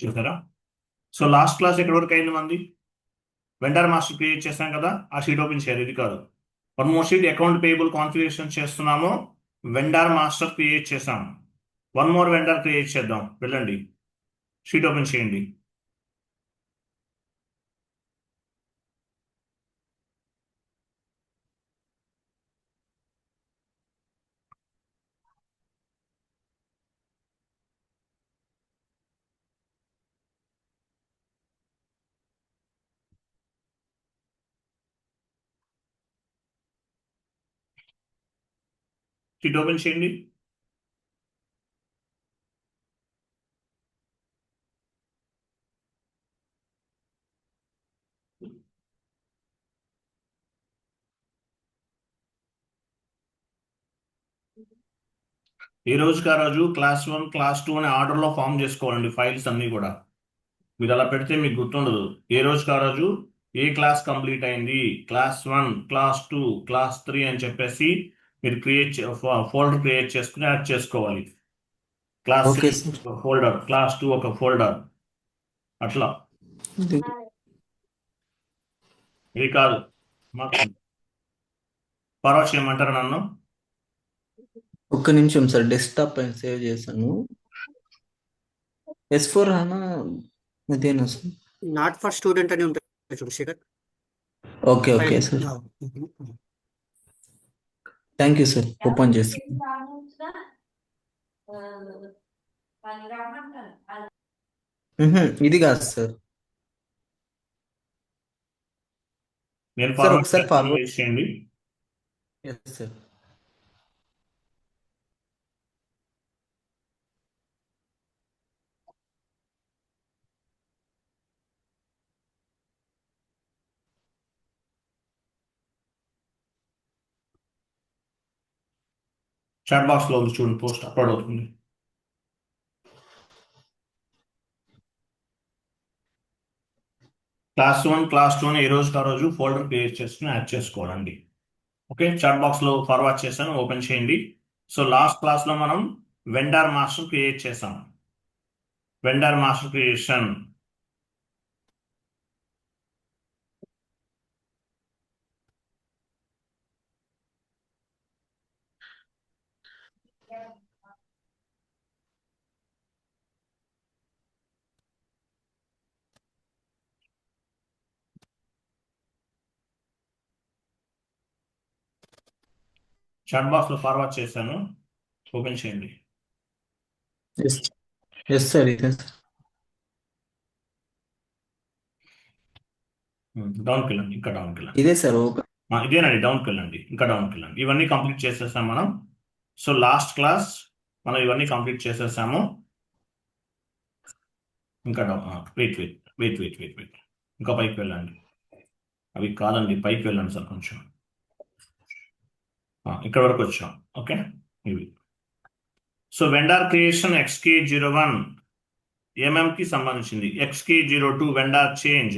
చూసారా? So last class ఎక్కడి వరకు అయింది మంది? వెండర్ మాస్టర్ క్రియేట్ చేశాం కదా, ఆ షీట్ ఓపెన్ చేయాలి. ఇది కాదు, one more sheet account payable configuration చేస్తున్నాము. వెండర్ మాస్టర్ క్రియేట్ చేసాం. వన్ మోర్ వెండర్ క్రియేట్ చేద్దాం. వెళ్ళండి, షీట్ ఓపెన్ చేయండి. షీట్ ఓపెన్ చేయండి. ఏ రోజుకి ఆ రోజు క్లాస్ 1 క్లాస్ 2 అనే ఆర్డర్లో ఫామ్ చేసుకోవాలండి ఫైల్స్ అన్నీ కూడా. మీరు అలా పెడితే మీకు గుర్తుండదు. ఏ రోజుకి ఆ రోజు ఏ క్లాస్ కంప్లీట్ అయింది, క్లాస్ 1 క్లాస్ 2 క్లాస్ 3 అని చెప్పేసి మీరు ఫోల్డర్ క్రియేట్ చేసుకుని యాడ్ చేసుకోవాలి. Class okay 3 sir. ఒక ఫోల్డర్, క్లాస్ 2 ఒక ఫోల్డర్, అట్లా. ఇది కాదు, మాకు ఫార్వర్డ్ చేయమంటారా నన్ను? ఒక్క నిమిషం సార్, డెస్క్టాప్ పైన సేవ్ చేశాను. S4 HANA అదేనా సార్? నాట్ ఫర్ స్టూడెంట్ అని ఉంటుంది చూడు Shekhar. Okay okay sir, thank you sir. Open చేస్తాను. ఇది కాదు సార్. నేను సార్ ఫార్వర్డ్ ఒకసారి ఫార్వర్డ్ చేయండి. సార్. చాట్ బాక్స్ లో ఉంది చూడండి, పోస్ట్ అప్లోడ్ అవుతుంది. క్లాస్ 1 క్లాస్ 2 అని ఏ రోజుకి ఆ రోజు ఫోల్డర్ క్రియేట్ చేసుకుని యాడ్ చేసుకోవాలండి. ఓకే, చాట్ బాక్స్ లో ఫార్వర్డ్ చేశాను, ఓపెన్ చేయండి. సో లాస్ట్ క్లాస్ లో మనం వెండర్ మాస్టర్ క్రియేట్ చేసాం. Vendor master creation. Chat box లో ఫార్వర్డ్ చేశాను, ఓపెన్ చేయండి. ఎస్ సార్, ఇదే సార్. డౌన్కి వెళ్ళండి, ఇంకా డౌన్కి వెళ్ళండి. ఇదే సార్ ఓపెన్. ఇదేనండి, డౌన్కి వెళ్ళండి, ఇంకా డౌన్కి వెళ్ళండి. ఇవన్నీ కంప్లీట్ చేసేసాం మనం. సో లాస్ట్ క్లాస్ మనం ఇవన్నీ కంప్లీట్ చేసేసాము. ఇంకా down, wait wait wait wait wait wait ఇంకా పైకి వెళ్ళండి. అవి కాదండి, పైకి వెళ్ళండి సార్ కొంచెం. ఇక్కడ వరకు వచ్చాం. ఓకే, ఇవి. సో వెండర్ క్రియేషన్ XK01 కి సంబంధించింది. XK02 vendor change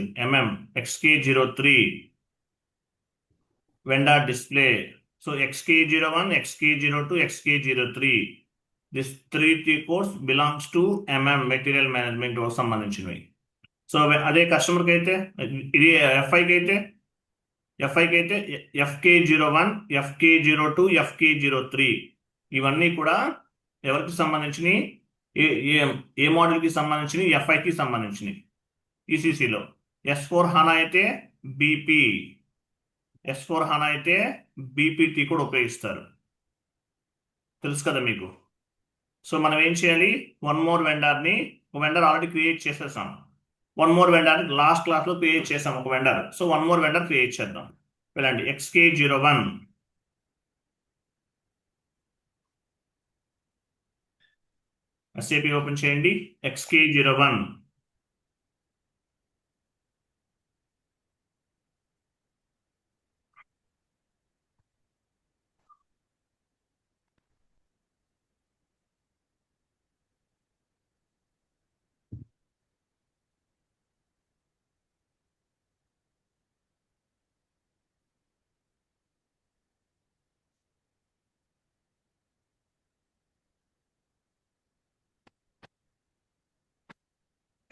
XK03 vendor display. So XK01 XK02 XK03 this three course belongs to material management సంబంధించినవి. సో అదే కస్టమర్కి అయితే, ఇది ఎఫ్ఐకి అయితే FK01 FK02 FK03 ఇవన్నీ కూడా ఎవరికి సంబంధించినవి? ఏ ఏ ఏ మోడల్కి సంబంధించినవి? ఎఫ్ఐకి సంబంధించినవి. ఈసీసీలో S4 HANA అయితే బీపీ, S4 HANA అయితే బీపీటీ కూడా ఉపయోగిస్తారు, తెలుసు కదా మీకు. సో మనం ఏం చేయాలి? వన్ మోర్ వెండర్ని, ఒక వెండర్ ఆల్రెడీ క్రియేట్ చేసేసాం. వన్ మోర్ వెండర్ లాస్ట్ క్లాస్లో క్రియేట్ చేసాం ఒక vendor. So one more vendor create చేద్దాం. వెళ్ళండి, XK01 SAP ఓపెన్ చేయండి. XK01.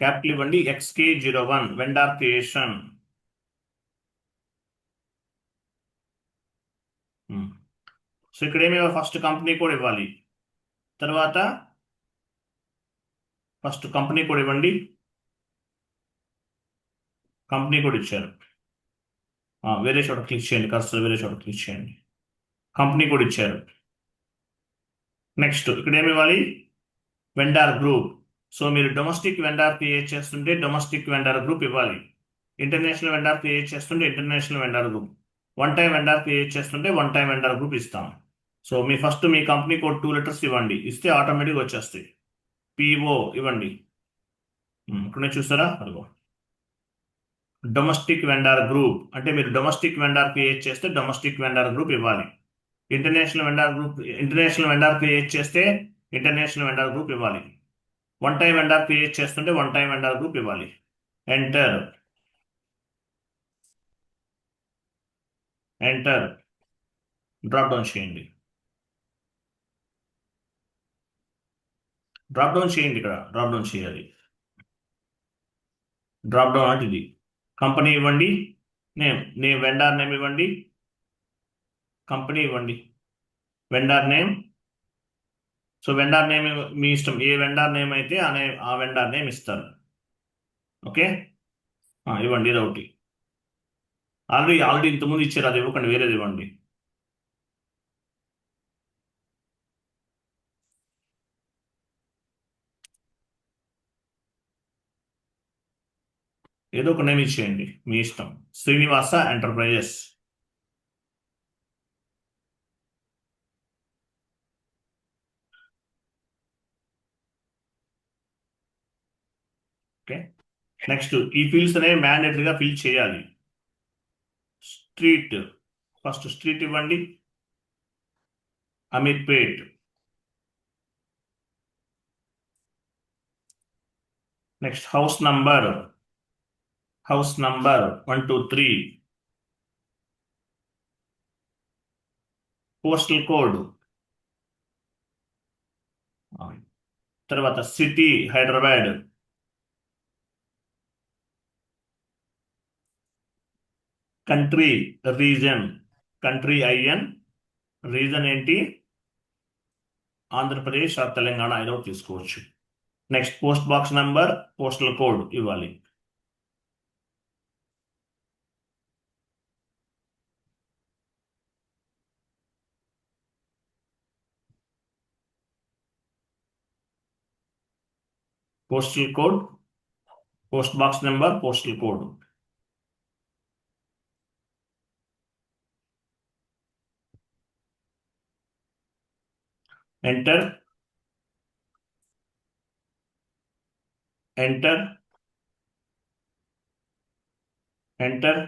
క్యాపిటల్ ఇవ్వండి. XK01 vendor creation. సో ఇక్కడ ఏమి ఫస్ట్ కంపెనీ కోడ్ ఇవ్వాలి. తర్వాత ఫస్ట్ కంపెనీ కోడ్ ఇవ్వండి. కంపెనీ కోడ్ ఇచ్చారు. వేరే చోట క్లిక్ చేయండి, కర్సర్ వేరే చోట క్లిక్ చేయండి. కంపెనీ కోడ్ ఇచ్చారు. నెక్స్ట్ ఇక్కడ ఏమి ఇవ్వాలి? Vendor group. సో మీరు డొమెస్టిక్ వెండార్ క్రియేట్ చేస్తుంటే డొమెస్టిక్ వెండార్ గ్రూప్ ఇవ్వాలి. ఇంటర్నేషనల్ వెండార్ క్రియేట్ చేస్తుంటే international vendor group. One time vendor create చేస్తుంటే వన్ టైం వెండార్ గ్రూప్ ఇస్తాం. సో మీ ఫస్ట్ మీ కంపెనీ కోడ్ 2 లెటర్స్ ఇవ్వండి. ఇస్తే ఆటోమేటిక్గా వచ్చేస్తాయి. PO ఇవ్వండి. ఇక్కడ చూస్తారా? అదిగో డొమెస్టిక్ వెండార్ గ్రూప్ అంటే మీరు డొమెస్టిక్ వెండార్ క్రియేట్ చేస్తే డొమెస్టిక్ వెండార్ గ్రూప్ ఇవ్వాలి. ఇంటర్నేషనల్ వెండార్ క్రియేట్ చేస్తే ఇంటర్నేషనల్ వెండార్ గ్రూప్ ఇవ్వాలి. వన్ టైం వెండార్ క్రియేట్ చేస్తుంటే వన్ టైం వెండార్ గ్రూప్ ఇవ్వాలి. ఎంటర్ డ్రాప్ డౌన్ చేయండి. ఇక్కడ డ్రాప్ డౌన్ చేయాలి. డ్రాప్ డౌన్ అంటే ఇది. కంపెనీ ఇవ్వండి. నేమ్ వెండార్ నేమ్ ఇవ్వండి. కంపెనీ ఇవ్వండి. Vendor name. So vendor name మీ ఇష్టం. ఏ వెండార్ నేమ్ అయితే ఆ వెండార్ నేమ్ ఇస్తారు. ఓకే, ఇవ్వండి. ఇది ఒకటి. ఆల్రెడీ ఇంతకుముందు ఇచ్చారు, అది ఇవ్వకండి, వేరేది ఇవ్వండి. ఏదో ఒక నేమ్ ఇచ్చేయండి, మీ ఇష్టం. శ్రీనివాస ఎంటర్ప్రైజెస్. ఓకే, నెక్స్ట్ ఈ ఫీల్డ్స్ అనేవి మ్యాండేటరీగా ఫిల్ చేయాలి. స్ట్రీట్, ఫస్ట్ స్ట్రీట్ ఇవ్వండి. Ameerpet. Next house number 123. Postal code. తర్వాత city Hyderabad. Country reason, country IN, reason ఏంటి? ఆంధ్రప్రదేశ్ ఆర్ తెలంగాణ ఏదో తీసుకోవచ్చు. Next post box number, postal code ఇవ్వాలి. Postal code, post box number, postal code. Enter enter enter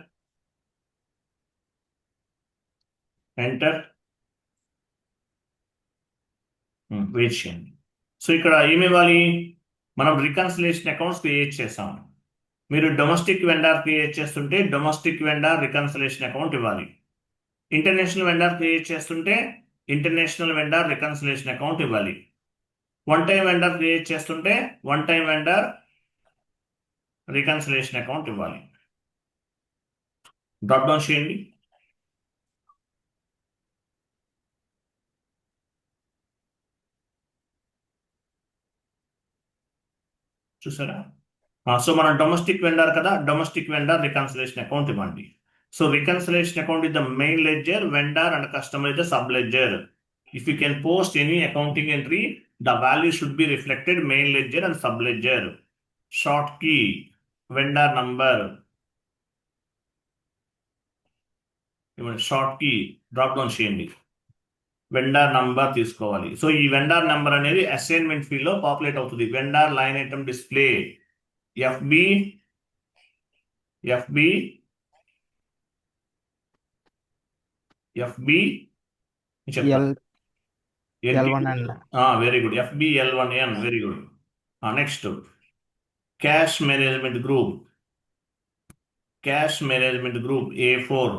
enter wait చేయండి. So ఇక్కడ ఏమి ఇవ్వాలి? మనం రికన్సిలేషన్ అకౌంట్స్ క్రియేట్ చేసాం. మీరు డొమెస్టిక్ వెండార్ క్రియేట్ చేస్తుంటే డొమెస్టిక్ వెండార్ రికన్సిలేషన్ అకౌంట్ ఇవ్వాలి. ఇంటర్నేషనల్ వెండార్ క్రియేట్ చేస్తుంటే ఇంటర్నేషనల్ వెండార్ రికన్సిలేషన్ అకౌంట్ ఇవ్వాలి. వన్ టైం వెండార్ క్రియేట్ చేస్తుంటే one time vendor reconciliation account ఇవ్వాలి. డ్రాప్ డౌన్ చేయండి. చూసారా? సో మనం డొమెస్టిక్ వెండార్ కదా, డొమెస్టిక్ వెండార్ రికన్సిలేషన్ అకౌంట్ ఇవ్వండి. So reconciliation account is the main ledger, vendor and customer is the sub ledger. If you can post any accounting entry, the value should be reflected main ledger and sub ledger. Short key, vendor number. Short key drop down చేయండి. Vendor number తీసుకోవాలి. So ఈ vendor number అనేది assignment field లో populate అవుతుంది. Vendor line item display FB L1N. Very good. FBL1N, very good. Next cash management group A4.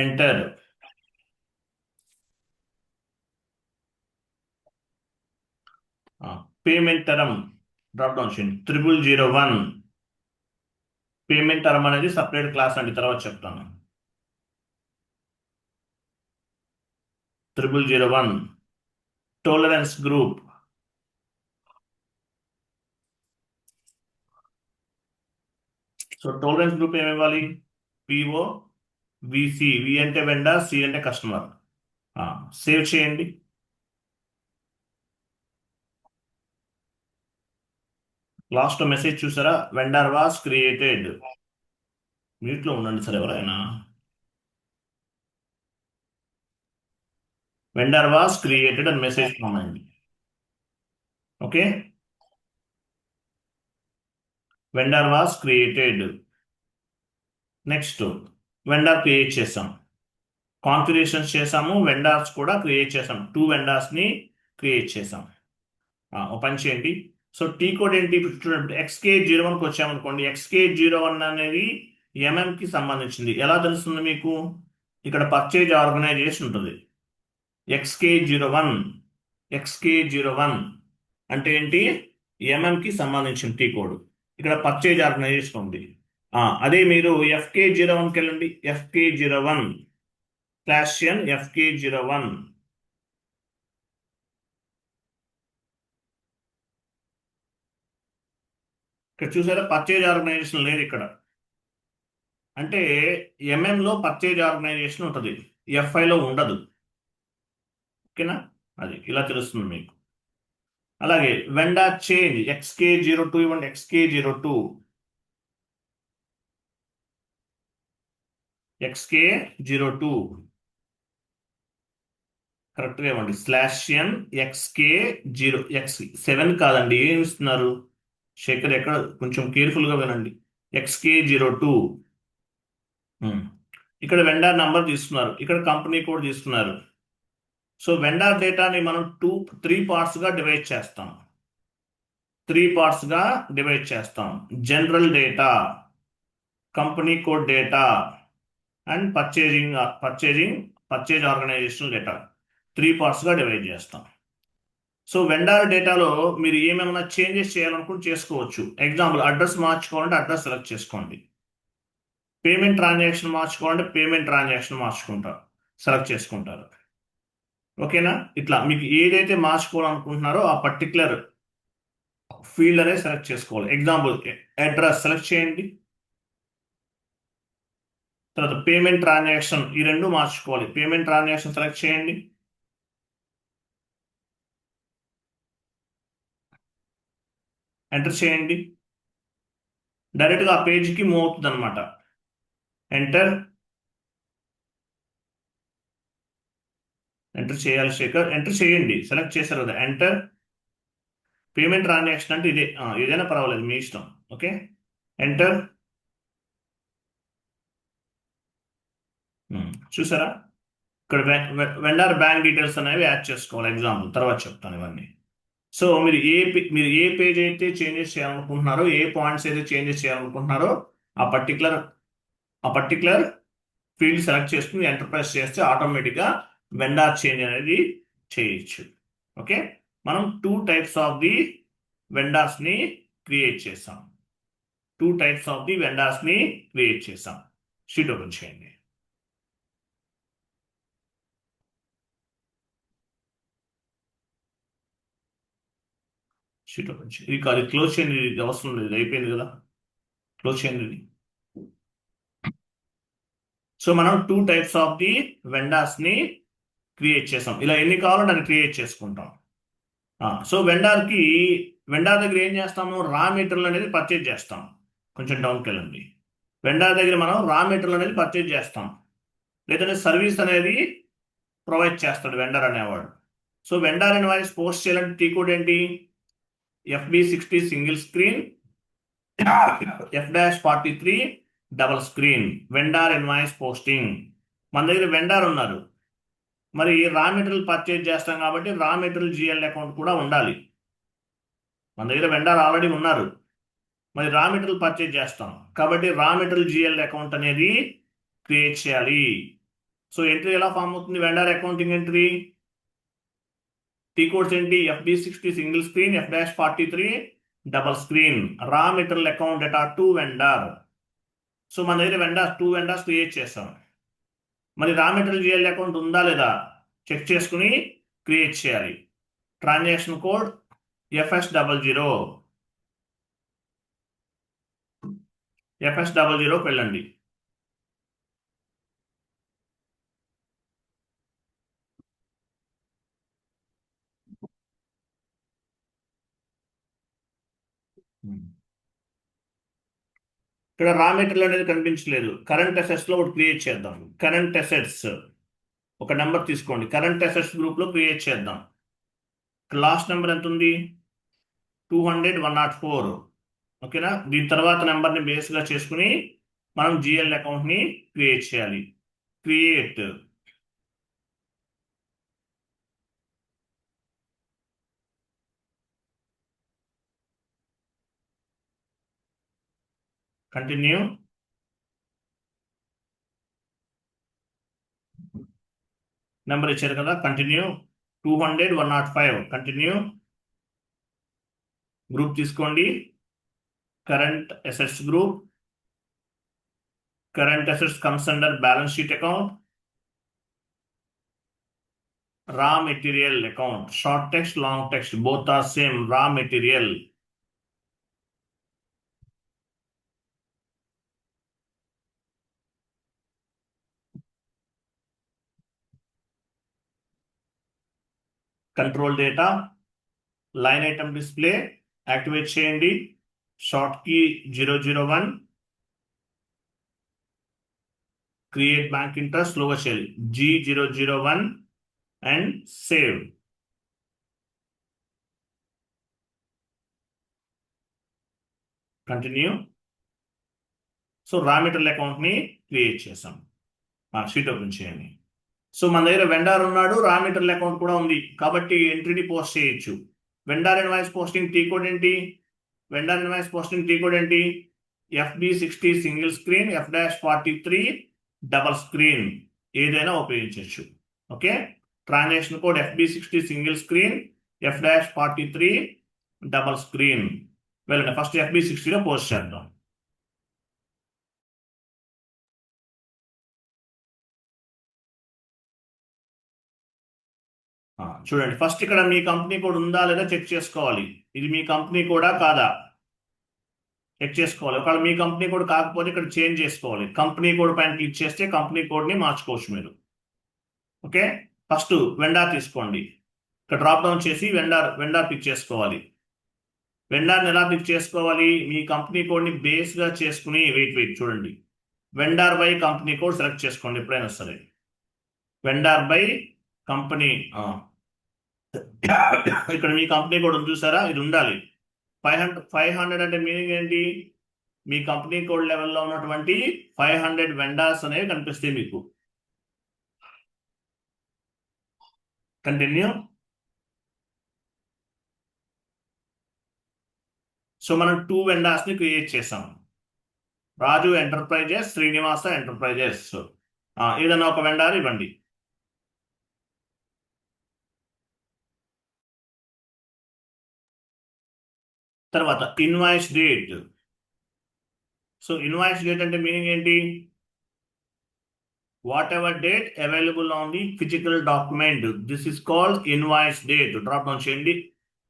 Enter payment term drop down చేయండి 0001. Payment term అనేది separate class అండి, తర్వాత చెప్తాను. 0001 tolerance group. So tolerance group ఏమి ఇవ్వాలి? PO VC, V అంటే vendor, C అంటే customer. Save చేయండి. లాస్ట్ మెసేజ్ చూసారా? Vendor was created. మ్యూట్లో ఉండండి సార్ ఎవరైనా. వెండర్ వాస్ క్రియేటెడ్ అని మెసేజ్ పంపండి. Okay, vendor was created. Next vendor create చేసాం, కాన్ఫిగరేషన్స్ చేసాము, వెండర్స్ కూడా క్రియేట్ చేసాం. 2 వెండర్స్ని క్రియేట్ చేసాం. ఒక పని చేయండి. సో టీ కోడ్ ఏంటి? ఇప్పుడు చూడండి, XK01కి వచ్చామనుకోండి. XK01 అనేది ఎంఎంకి సంబంధించింది. ఎలా తెలుస్తుంది మీకు? ఇక్కడ పర్చేజ్ ఆర్గనైజేషన్ ఉంటుంది. XK01 అంటే ఏంటి? ఎంఎంకి సంబంధించిన టీ కోడ్. ఇక్కడ పర్చేజ్ ఆర్గనైజేషన్ ఉంది. అదే మీరు FK01కి వెళ్ళండి. FK01 /n FK01. ఇక్కడ చూసారా, పర్చేజ్ ఆర్గనైజేషన్ లేదు ఇక్కడ. అంటే ఎంఎంలో పర్చేజ్ ఆర్గనైజేషన్ ఉంటుంది, ఎఫ్ఐలో ఉండదు. ఓకేనా? అది ఇలా తెలుస్తుంది మీకు. అలాగే వెండర్ చేంజ్ XK02 ఇవ్వండి. XK02 కరెక్ట్గా ఇవ్వండి. /n XK7 కాదండి, ఏమి ఇస్తున్నారు శేఖర్? ఎక్కడ కొంచెం కేర్ఫుల్గా వినండి. XK02. ఇక్కడ వెండర్ నంబర్ తీసుకున్నారు, ఇక్కడ కంపెనీ కోడ్ తీసుకున్నారు. సో వెండర్ డేటాని మనం 3 పార్ట్స్గా డివైడ్ చేస్తాం. 3 పార్ట్స్గా డివైడ్ చేస్తాం. General data, company code data and purchase organisation data. 3 పార్ట్స్గా డివైడ్ చేస్తాం. సో వెండర్ డేటాలో మీరు ఏమైనా చేంజెస్ చేయాలనుకుంటే చేసుకోవచ్చు. ఎగ్జాంపుల్, అడ్రస్ మార్చుకోవాలంటే అడ్రస్ సెలెక్ట్ చేసుకోండి. పేమెంట్ ట్రాన్సాక్షన్ మార్చుకోవాలంటే పేమెంట్ ట్రాన్సాక్షన్ సెలెక్ట్ చేసుకుంటారు. ఓకేనా? ఇట్లా మీకు ఏదైతే మార్చుకోవాలనుకుంటున్నారో ఆ పర్టికులర్ ఫీల్డ్ అనేది సెలెక్ట్ చేసుకోవాలి. ఎగ్జాంపుల్, అడ్రస్ సెలెక్ట్ చేయండి. తర్వాత పేమెంట్ ట్రాన్సాక్షన్, ఈ 2 మార్చుకోవాలి. పేమెంట్ ట్రాన్సాక్షన్ సెలెక్ట్ చేయండి. ఎంటర్ చేయండి. డైరెక్ట్గా ఆ పేజ్కి మూవ్ అవుతుంది అనమాట. ఎంటర్ చేయాలి శేఖర్, ఎంటర్ చేయండి. సెలెక్ట్ చేశారు కదా, ఎంటర్. పేమెంట్ ట్రాన్సాక్షన్ అంటే ఇదే, ఏదైనా పర్వాలేదు, మీ ఇష్టం. Okay, enter. చూసారా? ఇక్కడ వెండర్ బ్యాంక్ డీటెయిల్స్ అనేవి యాడ్ చేసుకోవాలి. ఎగ్జాంపుల్ తర్వాత చెప్తాను ఇవన్నీ. సో మీరు ఏ పేజ్ అయితే చేంజెస్ చేయాలనుకుంటున్నారో, ఏ పాయింట్స్ అయితే చేంజెస్ చేయాలనుకుంటున్నారో ఆ పర్టికులర్ ఫీల్డ్ సెలెక్ట్ చేసుకుని ఎంటర్ప్రైజ్ చేస్తే ఆటోమేటిక్గా వెండర్ చేంజ్ అనేది చేయొచ్చు. ఓకే, మనం 2 టైప్స్ ఆఫ్ ది వెండర్స్ని క్రియేట్ చేసాం. 2 టైప్స్ ఆఫ్ ది వెండర్స్ని క్రియేట్ చేసాం. షీట్ ఓపెన్ చేయండి. షీట్ ఓపెన్ చేయండి. ఇది కాదు, క్లోజ్ చేయండి. ఇది అవసరం లేదు, అయిపోయింది కదా, క్లోజ్ చేయండి ఇది. సో మనం 2 టైప్స్ ఆఫ్ ది వెండర్స్ని క్రియేట్ చేసాం. ఇలా ఎన్ని కావాలో దాన్ని క్రియేట్ చేసుకుంటాం. సో వెండర్ దగ్గర ఏం చేస్తాము? రా మెటీరియల్ అనేది పర్చేజ్ చేస్తాం. కొంచెం డౌన్కి వెళ్ళండి. వెండర్ దగ్గర మనం రా మెటీరియల్ అనేది పర్చేజ్ చేస్తాం, లేదంటే సర్వీస్ అనేది ప్రొవైడ్ చేస్తాడు వెండర్ అనేవాడు. సో వెండర్ ఇన్వాయిస్ పోస్ట్ చేయాలంటే టీ కోడ్ ఏంటి? FB60 single screen, F-43 double screen. Vendor invoice posting. మన దగ్గర వెండర్ ఉన్నారు, మరి రా మెటీరియల్ పర్చేజ్ చేస్తాం కాబట్టి రా మెటీరియల్ GL అకౌంట్ కూడా ఉండాలి. మన దగ్గర వెండర్ ఆల్రెడీ ఉన్నారు, మరి రా మెటీరియల్ పర్చేజ్ చేస్తాం కాబట్టి రా మెటీరియల్ GL అకౌంట్ అనేది క్రియేట్ చేయాలి. సో ఎంట్రీ ఎలా ఫామ్ అవుతుంది? Vendor accounting entry T codes ఏంటి? FB60 single screen, F-43 double screen. రా material account data to vendor. So మన దగ్గర 2 వెండర్స్ క్రియేట్ చేస్తాం. మరి రా మెటీరియల్ జిఎల్ అకౌంట్ ఉందా లేదా చెక్ చేసుకుని క్రియేట్ చేయాలి. Transaction code FS00. FS00కి వెళ్ళండి. ఇక్కడ రా మెటీరియల్ అనేది కనిపించలేదు. కరెంట్ అసెట్స్ లో ఒకటి క్రియేట్ చేద్దాం. కరెంట్ అసెట్స్ ఒక నెంబర్ తీసుకోండి. కరెంట్ అసెట్స్ గ్రూప్ లో క్రియేట్ చేద్దాం. లాస్ట్ నెంబర్ ఎంత ఉంది? 200 104. ఓకేనా? దీని తర్వాత నెంబర్ని బేస్గా చేసుకుని మనం జిఎల్ అకౌంట్ని క్రియేట్ చేయాలి. క్రియేట్. కంటిన్యూ. నెంబర్ ఇచ్చారు కదా, కంటిన్యూ. 200 105. కంటిన్యూ. గ్రూప్ తీసుకోండి. Current assets group. Current assets comes under balance sheet account. Raw material account. Short text, long text both are same. Raw material. Control data. Line item display activate చేయండి. Short key 001. Create bank interest స్లోగా చేయాలి. G001 and save. Continue. So raw material account ని create చేసాం. Sheet open చేయండి. సో మన దగ్గర vendor ఉన్నాడు, రా మెటీరియల్ అకౌంట్ కూడా ఉంది కాబట్టి ఎంట్రీని పోస్ట్ చేయొచ్చు. Vendor invoice posting T code ఏంటి? Vendor invoice posting T code ఏంటి? FB60 single screen, F-43 double screen. ఏదైనా ఉపయోగించవచ్చు. Okay. Transaction code FB60 single screen, F-43 double screen. వెళ్ళండి, ఫస్ట్ FB60లో పోస్ట్ చేద్దాం. చూడండి, ఫస్ట్ ఇక్కడ మీ కంపెనీ కోడ్ ఉందా లేదా చెక్ చేసుకోవాలి. ఇది మీ కంపెనీ కోడా కాదా చెక్ చేసుకోవాలి. ఒకవేళ మీ కంపెనీ కోడ్ కాకపోతే ఇక్కడ చేంజ్ చేసుకోవాలి. కంపెనీ కోడ్ పైన క్లిక్ చేస్తే కంపెనీ కోడ్ని మార్చుకోవచ్చు మీరు. ఓకే. ఫస్ట్ వెండార్ తీసుకోండి. ఇక్కడ డ్రాప్ డౌన్ చేసి వెండార్ పిక్ చేసుకోవాలి. వెండార్ని ఎలా పిక్ చేసుకోవాలి? మీ కంపెనీ కోడ్ని బేస్గా చేసుకుని వెయిట్ చూడండి. Vendor by company code select చేసుకోండి ఎప్పుడైనా సరే. Vendor by company. ఇక్కడ మీ కంపెనీ కోడ్ ఉంది చూసారా, ఇది ఉండాలి. 500 అంటే మీనింగ్ ఏంటి? మీ కంపెనీ కోడ్ లెవెల్లో ఉన్నటువంటి 500 వెండార్స్ అనేవి కనిపిస్తాయి మీకు. కంటిన్యూ. సో మనం 2 వెండార్స్ ని క్రియేట్ చేసాం. రాజు ఎంటర్ప్రైజెస్, శ్రీనివాస ఎంటర్ప్రైజెస్. ఏదైనా ఒక వెండార్ ఇవ్వండి. తర్వాత invoice date. So invoice date అంటే మీనింగ్ ఏంటి? What ever date available on the physical document, this is called invoice date. Drop down చేయండి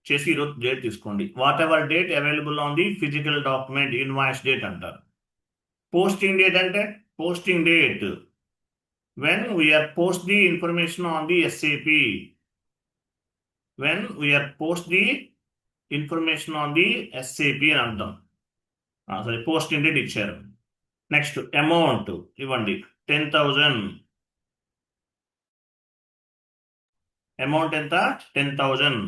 చేసి ఈరోజు డేట్ తీసుకోండి. What ever date available on the physical document invoice date అంటారు. Posting date అంటే posting date when we are post the information on the SAP. When we are post the information on the SAP అని అంటాం. సరే, posting date ఇచ్చారు. Next amount ఇవ్వండి 10,000. Amount ఎంత? 10,000.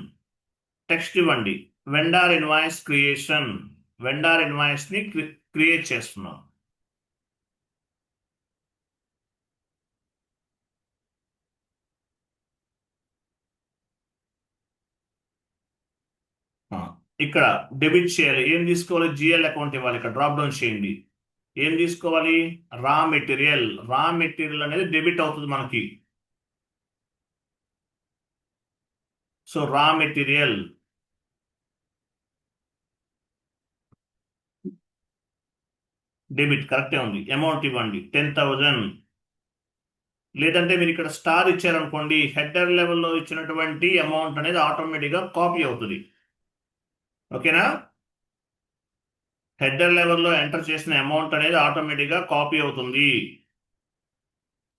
Text ఇవ్వండి vendor invoice creation. Vendor invoice ని create చేస్తున్నాం. ఇక్కడ డెబిట్ చేయాలి. ఏం తీసుకోవాలి? జిఎల్ అకౌంట్ ఇవ్వాలి. ఇక్కడ డ్రాప్ డౌన్ చేయండి. ఏం తీసుకోవాలి? Raw material. రా మెటీరియల్ అనేది డెబిట్ అవుతుంది మనకి. సో రా మెటీరియల్ డెబిట్ కరెక్టే ఉంది. అమౌంట్ ఇవ్వండి 10,000. లేదంటే మీరు ఇక్కడ స్టార్ ఇచ్చారనుకోండి, హెడర్ లెవెల్లో ఇచ్చినటువంటి అమౌంట్ అనేది ఆటోమేటిక్గా కాపీ అవుతుంది. ఓకేనా? హెడర్ లెవెల్లో ఎంటర్ చేసిన అమౌంట్ అనేది ఆటోమేటిక్గా కాపీ అవుతుంది.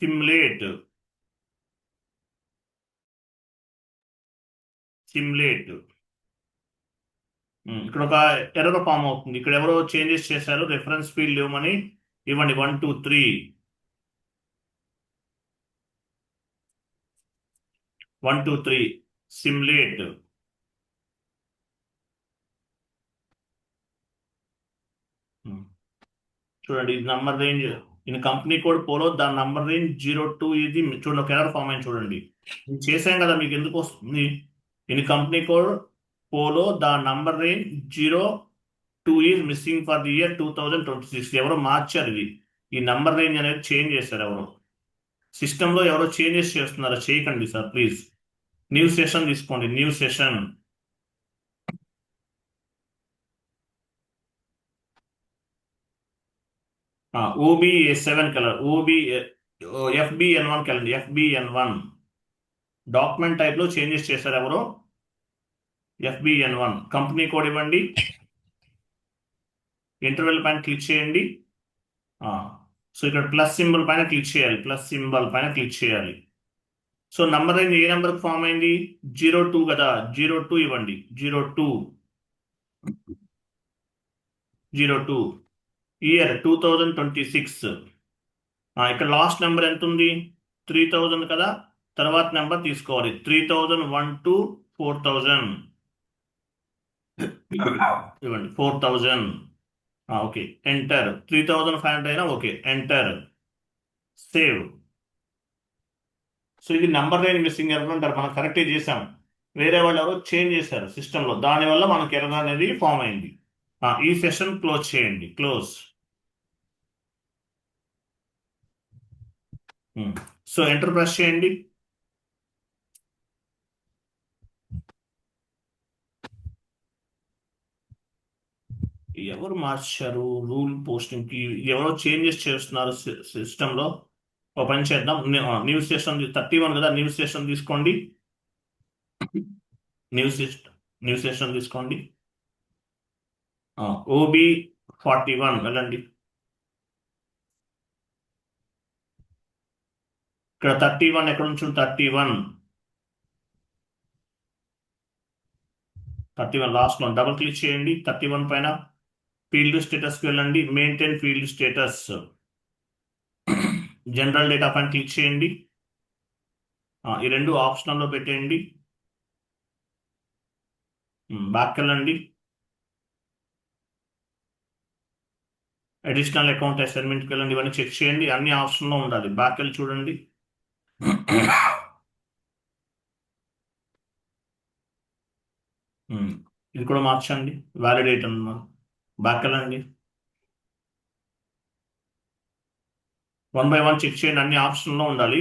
సిమ్యులేట్ ఇక్కడ ఒక ఎర్రర్ ఫామ్ అవుతుంది. ఇక్కడ ఎవరో చేంజెస్ చేశారు, రెఫరెన్స్ ఫీల్డ్ ఇవ్వమని. ఇవ్వండి 1 2 3 1 2 3 సిమ్యులేట్. చూడండి, ఇది number range in company code polo దాని నంబర్ రేంజ్ 02. ఇది చూడండి, ఒక ఎర్రర్ ఫామ్ అయింది చూడండి. ఇది చేసాం కదా, మీకు ఎందుకు వస్తుంది? In company code polo the number range 02 is missing for the year 2026. ఎవరో మార్చారు ఇది. ఈ నంబర్ రేంజ్ అనేది చేంజ్ చేశారు ఎవరో. సిస్టంలో ఎవరో చేంజెస్ చేస్తున్నారు, చేయకండి సార్ ప్లీజ్. న్యూ సెషన్ తీసుకోండి, new session. OB7 colour, FBN1 కలండి, FBN1 document type లో చేంజెస్ చేశారు ఎవరో. FBN1 కంపెనీ కోడ్ ఇవ్వండి. ఇంటర్వెల్ పైన క్లిక్ చేయండి. సో ఇక్కడ ప్లస్ సింబల్ పైన క్లిక్ చేయాలి, ప్లస్ సింబల్ పైన క్లిక్ చేయాలి. సో నంబర్ రేంజ్ ఏ నెంబర్ ఫామ్ అయింది? 02 కదా, 02 ఇవ్వండి. 02 ఇయర్ 2026. ఇక్కడ లాస్ట్ నెంబర్ ఎంత ఉంది? 3000 కదా. తర్వాత నెంబర్ తీసుకోవాలి, 3001 to 4000 ఇవ్వండి. 4000. Okay, enter. 3500 అయినా ఓకే, ఎంటర్. సేవ్. సో ఇది నెంబర్ రేంజ్ మిస్సింగ్ ఎర్రర్ అంటారు. మనం కరెక్టే చేసాం, వేరే వాళ్ళు ఎవరో చేంజ్ చేశారు సిస్టంలో, దానివల్ల మనకి ఎర్రర్ అనేది ఫామ్ అయింది. ఈ సెషన్ క్లోజ్ చేయండి, క్లోజ్. సో ఎంటర్ ప్రెస్ చేయండి. ఎవరు మార్చారు రూల్ పోస్టింగ్ కి? ఎవరో చేంజెస్ చేస్తున్నారు సిస్టంలో. ఒక పని చేద్దాం, న్యూ సెషన్ 31 కదా, న్యూ సెషన్ తీసుకోండి. న్యూ సెషన్ తీసుకోండి. OB41 వెళ్ళండి. ఇక్కడ 31 ఎక్కడ నుంచి? 31 లాస్ట్ లో డబుల్ క్లిక్ చేయండి. 31 పైన ఫీల్డ్ స్టేటస్కి వెళ్ళండి, maintain field status, general data పైన క్లిక్ చేయండి. ఈ రెండు ఆప్షనల్లో పెట్టేయండి. బ్యాక్ వెళ్ళండి, అడిషనల్ అకౌంట్ అసైన్మెంట్కి వెళ్ళండి, ఇవన్నీ చెక్ చేయండి. అన్ని ఆప్షన్లో ఉండాలి. బ్యాక్ వెళ్ళి చూడండి. ఇది కూడా మార్చండి, వ్యాలిడేట్ అన్నారు. బ్యాక్ వెళ్ళండి, 1 by 1 చెక్ చేయండి, అన్ని ఆప్షన్లో ఉండాలి.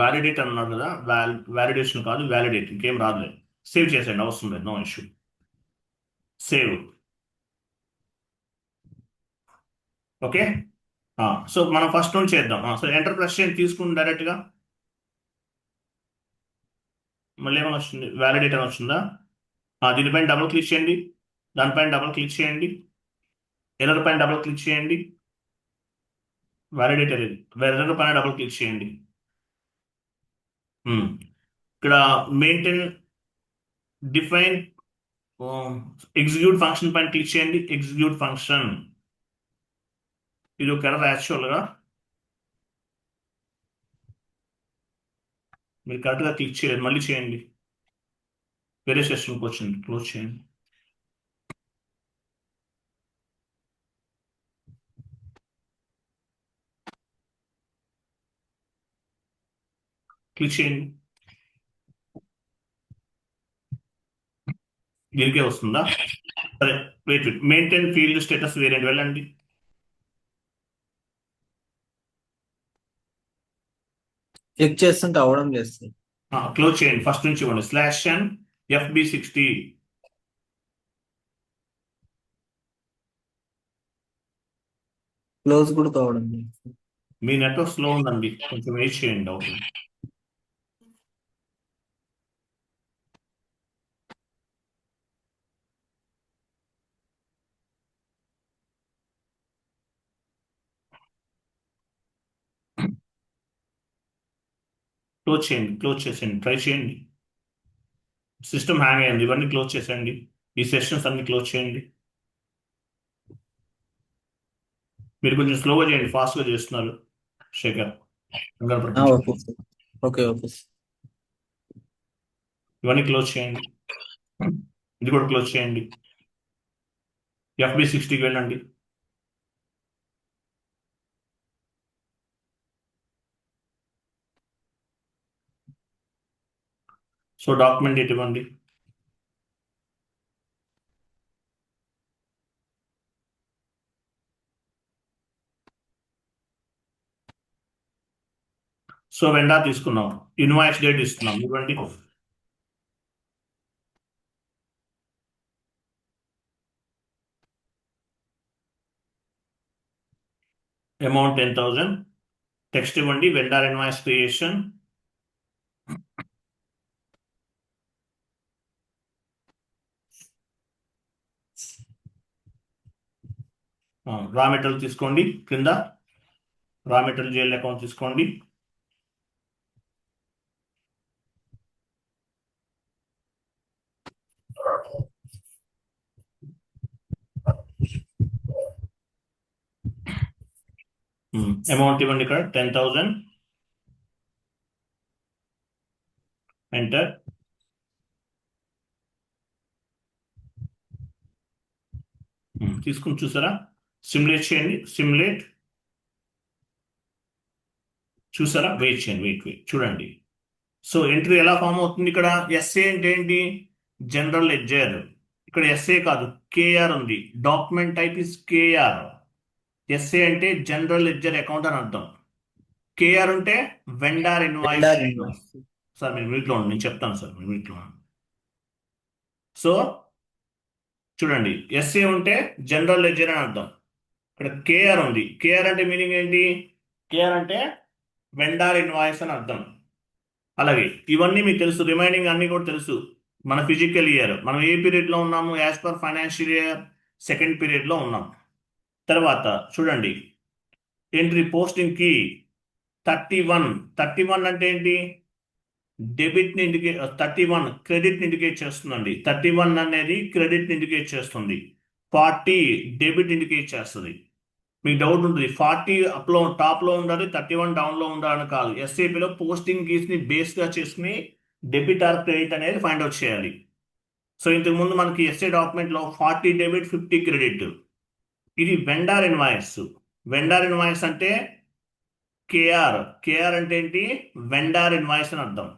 వ్యాలిడేట్ అన్నారు కదా, వ్యాలిడేషన్ కాదు, వ్యాలిడేట్. ఇంకేం రాదులేదు. సేవ్ చేసేయండి, అవసరం లేదు, no issue. Save. Okay. So మనం ఫస్ట్ నుంచి చేద్దాం. సో ఎంటర్ ప్రెస్ చేయండి, తీసుకుని డైరెక్ట్గా. మళ్ళీ ఏమైనా వస్తుంది? వ్యాలిడేట్ అని వస్తుందా? దీనిపైన డబుల్ క్లిక్ చేయండి, దానిపైన డబుల్ క్లిక్ చేయండి, ఎర్రర్ పైన డబుల్ క్లిక్ చేయండి. వ్యాలిడేట్ అనేది ఎర్రర్ పైన డబుల్ క్లిక్ చేయండి. ఇక్కడ మెయింటైన్ డిఫైన్ ఎగ్జిక్యూట్ ఫంక్షన్ పైన క్లిక్ చేయండి. ఎగ్జిక్యూట్ ఫంక్షన్ ఇది ఒక ఎర్రర్ యాక్చువల్గా. మీరు కరెక్ట్గా క్లిక్ చేయలేదు, మళ్ళీ చేయండి. వేరే సెషన్కి వచ్చింది, క్లోజ్ చేయండి. క్లిక్ చేయండి, దీనికే వస్తుందా? సరే, weight maintain field status variant వెళ్ళండి. చెక్ చేస్తుంటే అవడం చేస్తుంది. క్లోజ్ చేయండి, ఫస్ట్ నుంచి ఇవ్వండి. /n FB60. క్లోజ్ కూడా కావడం చేస్తుంది. మీ నెట్వర్క్ స్లో ఉందండి, కొంచెం వెయిట్ చేయండి. అవుతుంది. క్లోజ్ చేసేయండి, ట్రై చేయండి. సిస్టమ్ హ్యాంగ్ అయ్యింది, ఇవన్నీ క్లోజ్ చేసేయండి. ఈ సెషన్స్ అన్ని క్లోజ్ చేయండి. మీరు కొంచెం స్లోగా చేయండి, ఫాస్ట్గా చేస్తున్నారు శేఖర్. కంగారు పడకండి. Okay sir. Okay okay sir. ఇవన్నీ క్లోజ్ చేయండి, ఇది కూడా క్లోజ్ చేయండి. FB60కి వెళ్ళండి. సో డాక్యుమెంట్ డేట్ ఇవ్వండి. సో వెండా తీసుకున్నాం, ఇన్వాయిస్ డేట్ ఇస్తున్నాం, ఇవ్వండి. అమౌంట్ 10,000. టెక్స్ట్ ఇవ్వండి, vendor invoice creation. Raw material తీసుకోండి, క్రింద రా మెటీరియల్ జేఎల్ అకౌంట్ తీసుకోండి. అమౌంట్ ఇవ్వండి, ఇక్కడ 10,000. ఎంటర్. తీసుకుని చూసారా, సిమ్యులేట్ చేయండి, సిమ్యులేట్. చూసారా, వెయిట్ చేయండి, వెయిట్ చూడండి. సో ఎంట్రీ ఎలా ఫామ్ అవుతుంది ఇక్కడ? ఎస్ఏ అంటే ఏంటి? General ledger. ఇక్కడ ఎస్ఏ కాదు, కేఆర్ ఉంది. Document type is KR. SA అంటే జనరల్ లెడ్జర్ అకౌంట్ అని అర్థం. కేఆర్ అంటే vendor invoice. Vendor invoice. Sir మీరు మీట్లో ఉండండి, నేను చెప్తాను సార్, మీరు మీట్లో ఉండండి. సో చూడండి, ఎస్ఏ ఉంటే జనరల్ లెడ్జర్ అని అర్థం. ఇక్కడ కేఆర్ ఉంది. కేఆర్ అంటే మీనింగ్ ఏంటి? కేఆర్ అంటే వెండార్ ఇన్వాయిస్ అని అర్థం. అలాగే ఇవన్నీ మీకు తెలుసు, రిమైనింగ్ అన్ని కూడా తెలుసు. మన ఫిజికల్ ఇయర్, మనం ఏ పీరియడ్లో ఉన్నాము? As per financial year second పీరియడ్లో ఉన్నాం. తర్వాత చూడండి, ఎంట్రీ పోస్టింగ్ కి 31. 31 అంటే ఏంటి? డెబిట్ని ఇండికేట్, 31 క్రెడిట్ని ఇండికేట్ చేస్తుందండి. 31 అనేది క్రెడిట్ని ఇండికేట్ చేస్తుంది. 40 డెబిట్ ఇండికేట్ చేస్తుంది. మీకు డౌట్ ఉంటుంది, 40 అప్లో టాప్లో ఉండాలి, 31 డౌన్లో ఉండాలని కాదు. ఎస్ఏపిలో పోస్టింగ్ కీస్ని బేస్గా చేసుకుని డెబిట్ ఆర్ క్రెడిట్ అనేది ఫైండ్ అవుట్ చేయాలి. సో ఇంతకుముందు మనకి ఎస్ఏ డాక్యుమెంట్లో 40 డెబిట్ 50 క్రెడిట్. ఇది వెండార్ ఇన్వాయిస్. వెండార్ ఇన్వాయిస్ అంటే కేఆర్. కేఆర్ అంటే ఏంటి? వెండార్ ఇన్వాయిస్ అని అర్థం.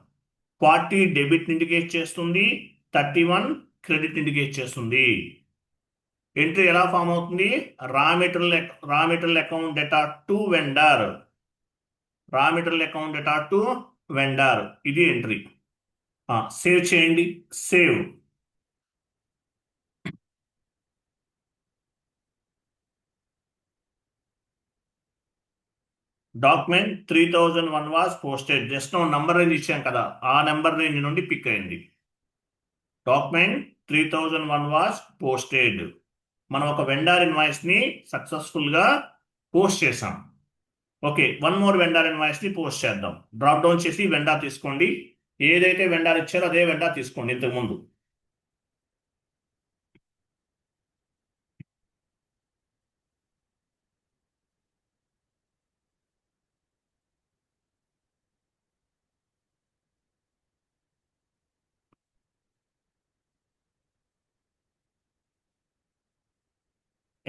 40 డెబిట్ ఇండికేట్ చేస్తుంది, 31 క్రెడిట్ ఇండికేట్ చేస్తుంది. ఎంట్రీ ఎలా ఫామ్ అవుతుంది? Raw material account data to vendor. Raw material account data to vendor, ఇది ఎంట్రీ. సేవ్ చేయండి, save. Document 3001 was posted. Just number అనేది ఇచ్చాం కదా, ఆ నెంబర్ నుండి పిక్ అయింది. Document 3001 was posted. మనం ఒక వెండార్ ఇన్వాయిస్ ని సక్సెస్ఫుల్ గా పోస్ట్ చేసాం. Okay, one more vendor invoice ని పోస్ట్ చేద్దాం. డ్రాప్ డౌన్ చేసి వెండార్ తీసుకోండి. ఏదైతే వెండార్ ఇచ్చారో అదే వెండార్ తీసుకోండి ఇంతకు ముందు.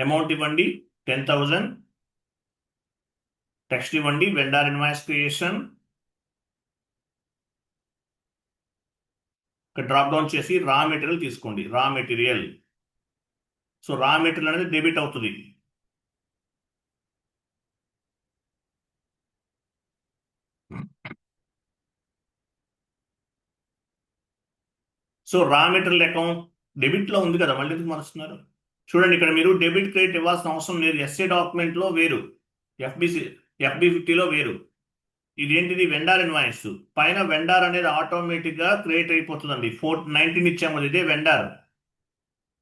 అమౌంట్ ఇవ్వండి 10,000. టెక్స్ట్ ఇవ్వండి, vendor invoice creation. Drop down చేసి రా మెటీరియల్ తీసుకోండి, raw material. So raw material అనేది డెబిట్ అవుతుంది. సో రా మెటీరియల్ అకౌంట్ డెబిట్లో ఉంది కదా, మళ్ళీ ఎందుకు మారుస్తున్నారు? చూడండి, ఇక్కడ మీరు డెబిట్ క్రెడిట్ ఇవ్వాల్సిన అవసరం లేదు. ఎస్ఏ డాక్యుమెంట్లో వేరు, FB50లో వేరు. ఇదేంటిది? Vendor invoice. పైన వెండార్ అనేది ఆటోమేటిక్గా క్రియేట్ అయిపోతుందండి. 419 ఇచ్చాము కదా, ఇదే వెండార్.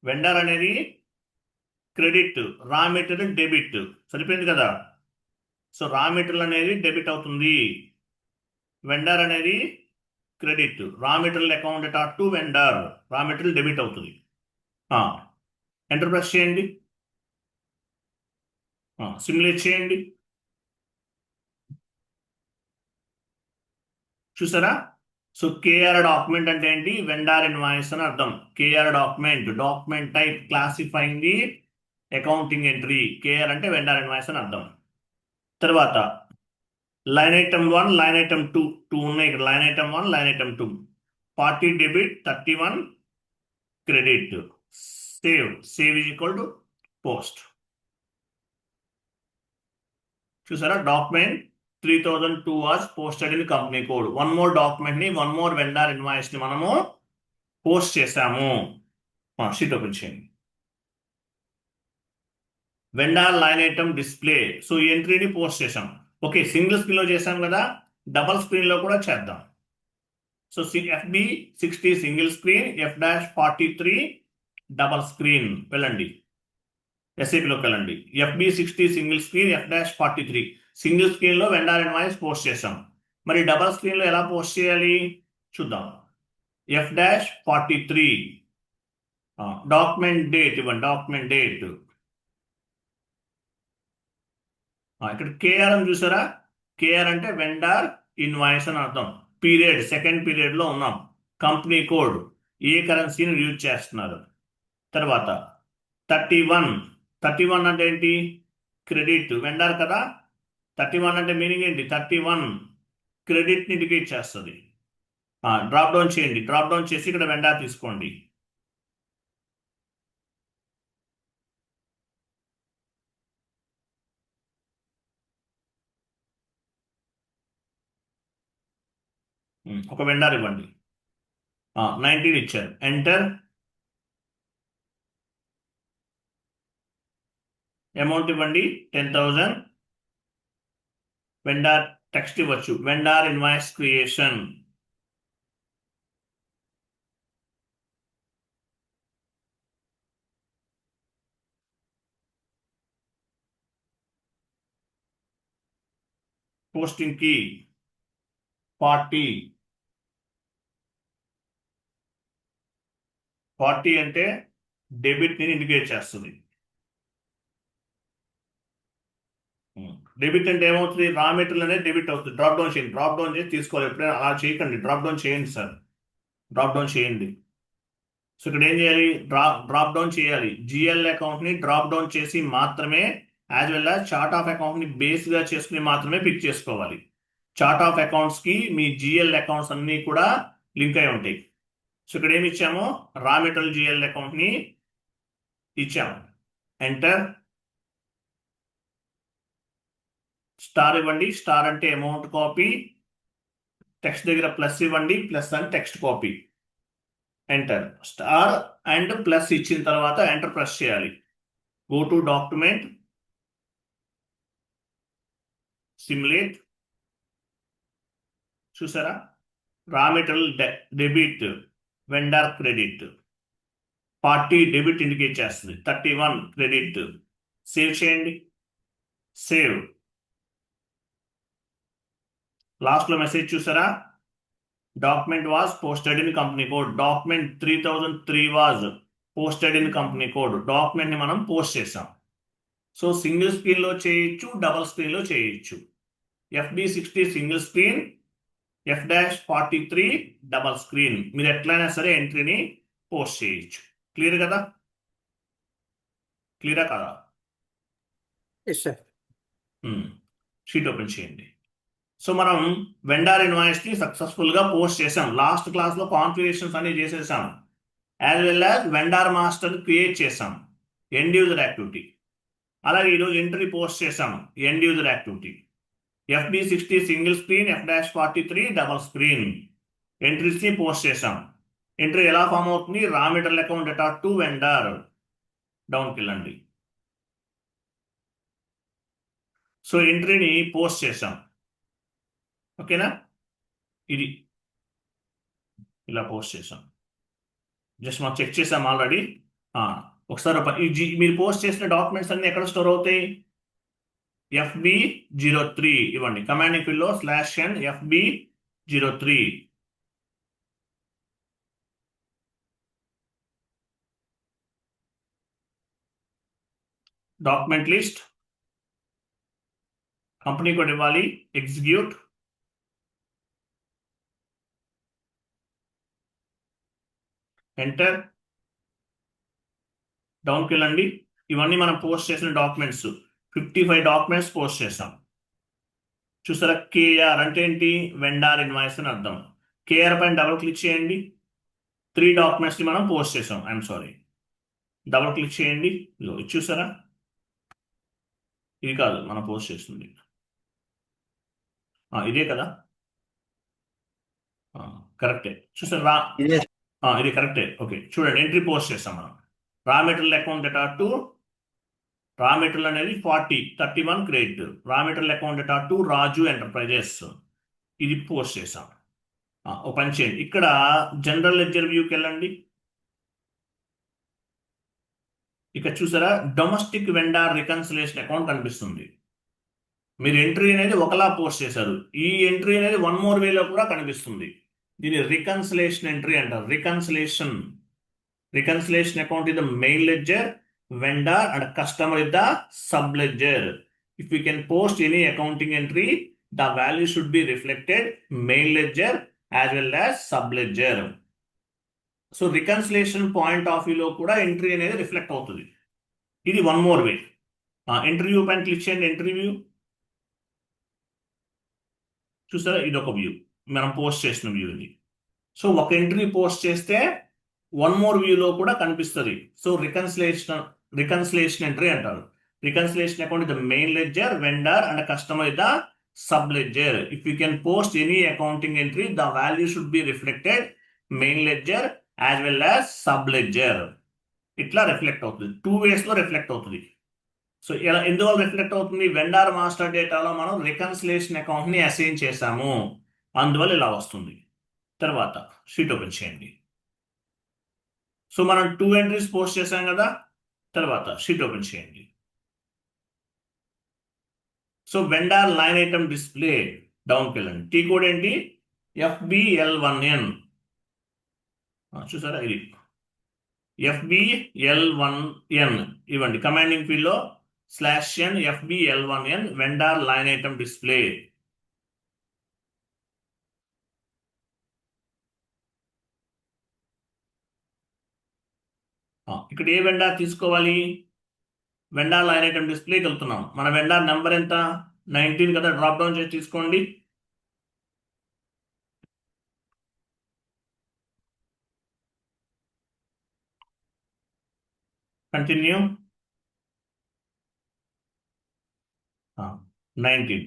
వెండార్ అనేది క్రెడిట్, రా మెటీరియల్ డెబిట్. సరిపోయింది కదా? సో రా మెటీరియల్ అనేది డెబిట్ అవుతుంది, వెండార్ అనేది క్రెడిట్. రా మెటీరియల్ అకౌంట్ అటాట్ to vendor, raw material debit అవుతుంది. ఎంటర్ ప్రెస్ చేయండి, సిమ్యులేట్ చేయండి. చూసారా? సో కేఆర్ డాక్యుమెంట్ అంటే ఏంటి? వెండార్ ఇన్వాయిస్ అని అర్థం. KR document type classifying the accounting entry. KR అంటే వెండార్ ఇన్వాయిస్ అని అర్థం. తర్వాత లైన్ ఐటమ్ 1, లైన్ ఐటమ్ 2 ఉన్నాయి ఇక్కడ. Line item 1, line item 2. 40 debit, 31 credit. Save is equal to post. చూసారా? Document 3002 was posted in company code. One more document ని, one more vendor invoice ని మనము పోస్ట్ చేసాము. షీట్ ఓపెన్ చేయండి. Vendor line item display. So ఈ ఎంట్రీని post చేసాం. Okay, single screen లో చేసాం కదా, డబల్ స్క్రీన్ లో కూడా చేద్దాం. So FB60 single screen, F-43 double screen. వెళ్ళండి, ఎస్ఏపిలోకి వెళ్ళండి. FB60 single screen, F-43 single screen లో వెండార్ ఇన్వాయిస్ పోస్ట్ చేసాం. మరి డబల్ స్క్రీన్ లో ఎలా పోస్ట్ చేయాలి చూద్దాం. F-43 డాక్యుమెంట్ డేట్ ఇవ్వండి, డాక్యుమెంట్ డేట్. ఇక్కడ కేఆర్ అని చూసారా? కేఆర్ అంటే వెండార్ ఇన్వాయిస్ అని అర్థం. పీరియడ్, సెకండ్ పీరియడ్ లో ఉన్నాం. కంపెనీ కోడ్, ఏ కరెన్సీని యూజ్ చేస్తున్నారు. తర్వాత 31 అంటే ఏంటి? క్రెడిట్, వెండార్ కదా. 31 అంటే మీనింగ్ ఏంటి? 31 క్రెడిట్ని ఇండికేట్ చేస్తుంది. డ్రాప్ డౌన్ చేయండి, డ్రాప్ డౌన్ చేసి ఇక్కడ వెండార్ తీసుకోండి. ఒక వెండార్ ఇవ్వండి. 19 ఇచ్చారు. ఎంటర్. అమౌంట్ ఇవ్వండి 10,000. వెండార్ టెక్స్ట్ ఇవ్వచ్చు, వెండార్ ఇన్వాయిస్ క్రియేషన్. పోస్టింగ్ కి 40 అంటే డెబిట్ ని ఇండికేట్ చేస్తుంది. డెబిట్ అంటే ఏమవుతుంది? రా మెటీరియల్ అనేది డెబిట్ అవుతుంది. డ్రాప్ డౌన్ చేయండి, డ్రాప్ డౌన్ చేసి తీసుకోవాలి. ఎప్పుడైనా అలా చేయకండి, డ్రాప్ డౌన్ చేయండి సార్, డ్రాప్ డౌన్ చేయండి. సో ఇక్కడ ఏం చేయాలి? డ్రాప్ డౌన్ చేయాలి. జిఎల్ అకౌంట్ ని డ్రాప్ డౌన్ చేసి మాత్రమే, as well as chart of account ని బేస్ గా చేసుకుని మాత్రమే పిక్ చేసుకోవాలి. చార్ట్ ఆఫ్ అకౌంట్స్ కి మీ జిఎల్ అకౌంట్స్ అన్ని కూడా లింక్ అయి ఉంటాయి. సో ఇక్కడ ఏమి ఇచ్చాము? రా మెటీరియల్ జిఎల్ అకౌంట్ ని ఇచ్చాము. ఎంటర్. స్టార్ ఇవ్వండి, స్టార్ అంటే అమౌంట్ కాపీ. టెక్స్ట్ దగ్గర ప్లస్ ఇవ్వండి, ప్లస్ అని text copy. Enter. Star and plus ఇచ్చిన తర్వాత ఎంటర్ ప్రెస్ చేయాలి. Go to document, simulate. చూసారా? Raw material debit, vendor credit. 40 debit indicate చేస్తుంది, 31 క్రెడిట్. సేవ్ చేయండి, సేవ్. లాస్ట్ లో మెసేజ్ చూసారా? Document was posted in company code. Document 3003 was posted in company code. Document ని మనం post చేసాం. So single screen లో చేయొచ్చు, డబల్ స్క్రీన్ లో చేయొచ్చు. FB60 single screen, F-43 double screen. మీరు ఎట్లయినా సరే ఎంట్రీని పోస్ట్ చేయొచ్చు. క్లియర్ కదా? క్లియరా కదా? Yes sir. షీట్ ఓపెన్ చేయండి. సో మనం వెండార్ ఇన్వాయిస్ ని సక్సెస్ఫుల్ గా పోస్ట్ చేసాం. లాస్ట్ క్లాస్ లో కాన్ఫిగరేషన్స్ అన్ని చేసేసాం. As well as vendor master create చేసాం, ఎండ్ యూజర్ యాక్టివిటీ. అలాగే ఈరోజు ఎంట్రీ పోస్ట్ చేసాం, end user activity. FB60 single screen, F-43 double screen. Entries ని పోస్ట్ చేసాం. ఎంట్రీ ఎలా ఫామ్ అవుతుంది? Raw material account data to vendor, డౌన్కి వెళ్ళండి. సో ఎంట్రీని పోస్ట్ చేసాం, ఓకేనా? ఇది ఇలా పోస్ట్ చేసాం, జస్ట్ మనం చెక్ చేసాం ఆల్రెడీ. ఒకసారి మీరు పోస్ట్ చేసిన డాక్యుమెంట్స్ అన్ని ఎక్కడ స్టోర్ అవుతాయి? FB03 ఇవ్వండి, కమాండింగ్ ఫీల్డ్ లో /n FB03. Document list, company code ఇవ్వాలి, ఎగ్జిక్యూట్, ఎంటర్, డౌన్కి వెళ్ళండి. ఇవన్నీ మనం పోస్ట్ చేసిన డాక్యుమెంట్స్, 55 డాక్యుమెంట్స్ పోస్ట్ చేసాం. చూసారా? KR అంటే ఏంటి? వెండార్ ఇన్వాయిస్ అని అర్థం. KR పైన డబుల్ క్లిక్ చేయండి. 3 డాక్యుమెంట్స్ని మనం పోస్ట్ చేసాం. ఐఎమ్ సారీ, డబుల్ క్లిక్ చేయండి. ఇది చూసారా? ఇది కాదు మనం పోస్ట్ చేస్తుంది, ఇదే కదా? కరెక్టే. చూసారా? ఇదే ఇది కరెక్టే. ఓకే, చూడండి, ఎంట్రీ పోస్ట్ చేస్తాం మనం. రా material account data to, raw material అనేది 31 credit. Raw material account data to Raju enterprises, ఇది పోస్ట్ చేసాం. ఓ పని చేయండి, ఇక్కడ జనరల్ లెడ్జర్ వ్యూకి వెళ్ళండి. ఇక్కడ చూసారా? డొమెస్టిక్ వెండార్ రికన్సిలేషన్ అకౌంట్ కనిపిస్తుంది. మీరు ఎంట్రీ అనేది ఒకలా పోస్ట్ చేశారు, ఈ ఎంట్రీ అనేది వన్ మోర్ వేలో కూడా కనిపిస్తుంది. దీన్ని రికన్సిలేషన్ ఎంట్రీ అంటారు. Reconciliation account is the main ledger, vendor and customer is the sub ledger. If we can post any accounting entry, the value should be reflected main ledger as well as sub ledger. So reconciliation point of view లో కూడా entry అనేది reflect అవుతుంది. ఇది one more వే. Entry view పైన click చేయండి. Entry view చూసారా? ఇది ఒక వ్యూ, మనం పోస్ట్ చేసిన వ్యూ ఇది. సో ఒక ఎంట్రీ పోస్ట్ చేస్తే వన్ మోర్ వ్యూలో కూడా కనిపిస్తుంది. సో రికన్సిలేషన్ ఎంట్రీ అంటారు. Reconciliation account is the main ledger, vendor and customer is the sub ledger. If you can post any accounting entry, the value should be reflected main ledger as well as sub ledger. ఇట్లా reflect అవుతుంది, 2 ways లో reflect అవుతుంది. So ఇలా ఎందువల్ల reflect అవుతుంది? Vendor master డేటాలో మనం reconciliation account ని అసైన్ చేసాము, అందువల్ల ఇలా వస్తుంది. తర్వాత షీట్ ఓపెన్ చేయండి. సో మనం 2 ఎంట్రీస్ పోస్ట్ చేసాం కదా. తర్వాత షీట్ ఓపెన్ చేయండి. So vendor line item display, డౌన్కి వెళ్ళండి. టీ కోడ్ ఏంటి? FBL1N. చూసారా? ఇది FBL1N ఇవ్వండి, కమాండింగ్ ఫీల్డ్ లో /n FBL1N vendor line item display. ఇక్కడ ఏ వెండార్ తీసుకోవాలి? వెండార్ లైన్ ఐటమ్ డిస్ప్లేకి వెళ్తున్నాం. మన వెండార్ నెంబర్ ఎంత? 19 కదా. డ్రాప్ డౌన్ చేసి తీసుకోండి. కంటిన్యూ. 19.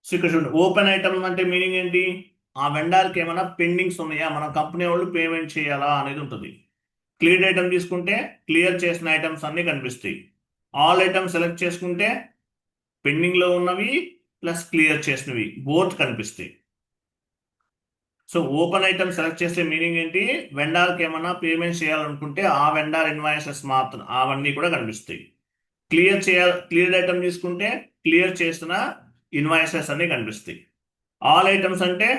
సో ఇక్కడ చూడండి, ఓపెన్ ఐటమ్ అంటే మీనింగ్ ఏంటి? ఆ వెండార్కి ఏమైనా పెండింగ్స్ ఉన్నాయా, మన కంపెనీ వాళ్ళు పేమెంట్ చేయాలా అనేది ఉంటుంది. క్లియర్ ఐటమ్ తీసుకుంటే క్లియర్ చేసిన ఐటమ్స్ అన్ని కనిపిస్తాయి. ఆల్ ఐటమ్స్ సెలెక్ట్ చేసుకుంటే పెండింగ్ లో ఉన్నవి ప్లస్ క్లియర్ చేసినవి బోత్ కనిపిస్తాయి. సో ఓపెన్ ఐటమ్ సెలెక్ట్ చేసే మీనింగ్ ఏంటి? వెండార్కి ఏమైనా పేమెంట్ చేయాలనుకుంటే ఆ వెండార్ ఇన్వాయిసెస్ మాత్రం అవన్నీ కూడా కనిపిస్తాయి. క్లియర్ ఐటమ్ తీసుకుంటే క్లియర్ చేసిన ఇన్వాయిసెస్ అన్ని కనిపిస్తాయి. ఆల్ ఐటమ్స్ అంటే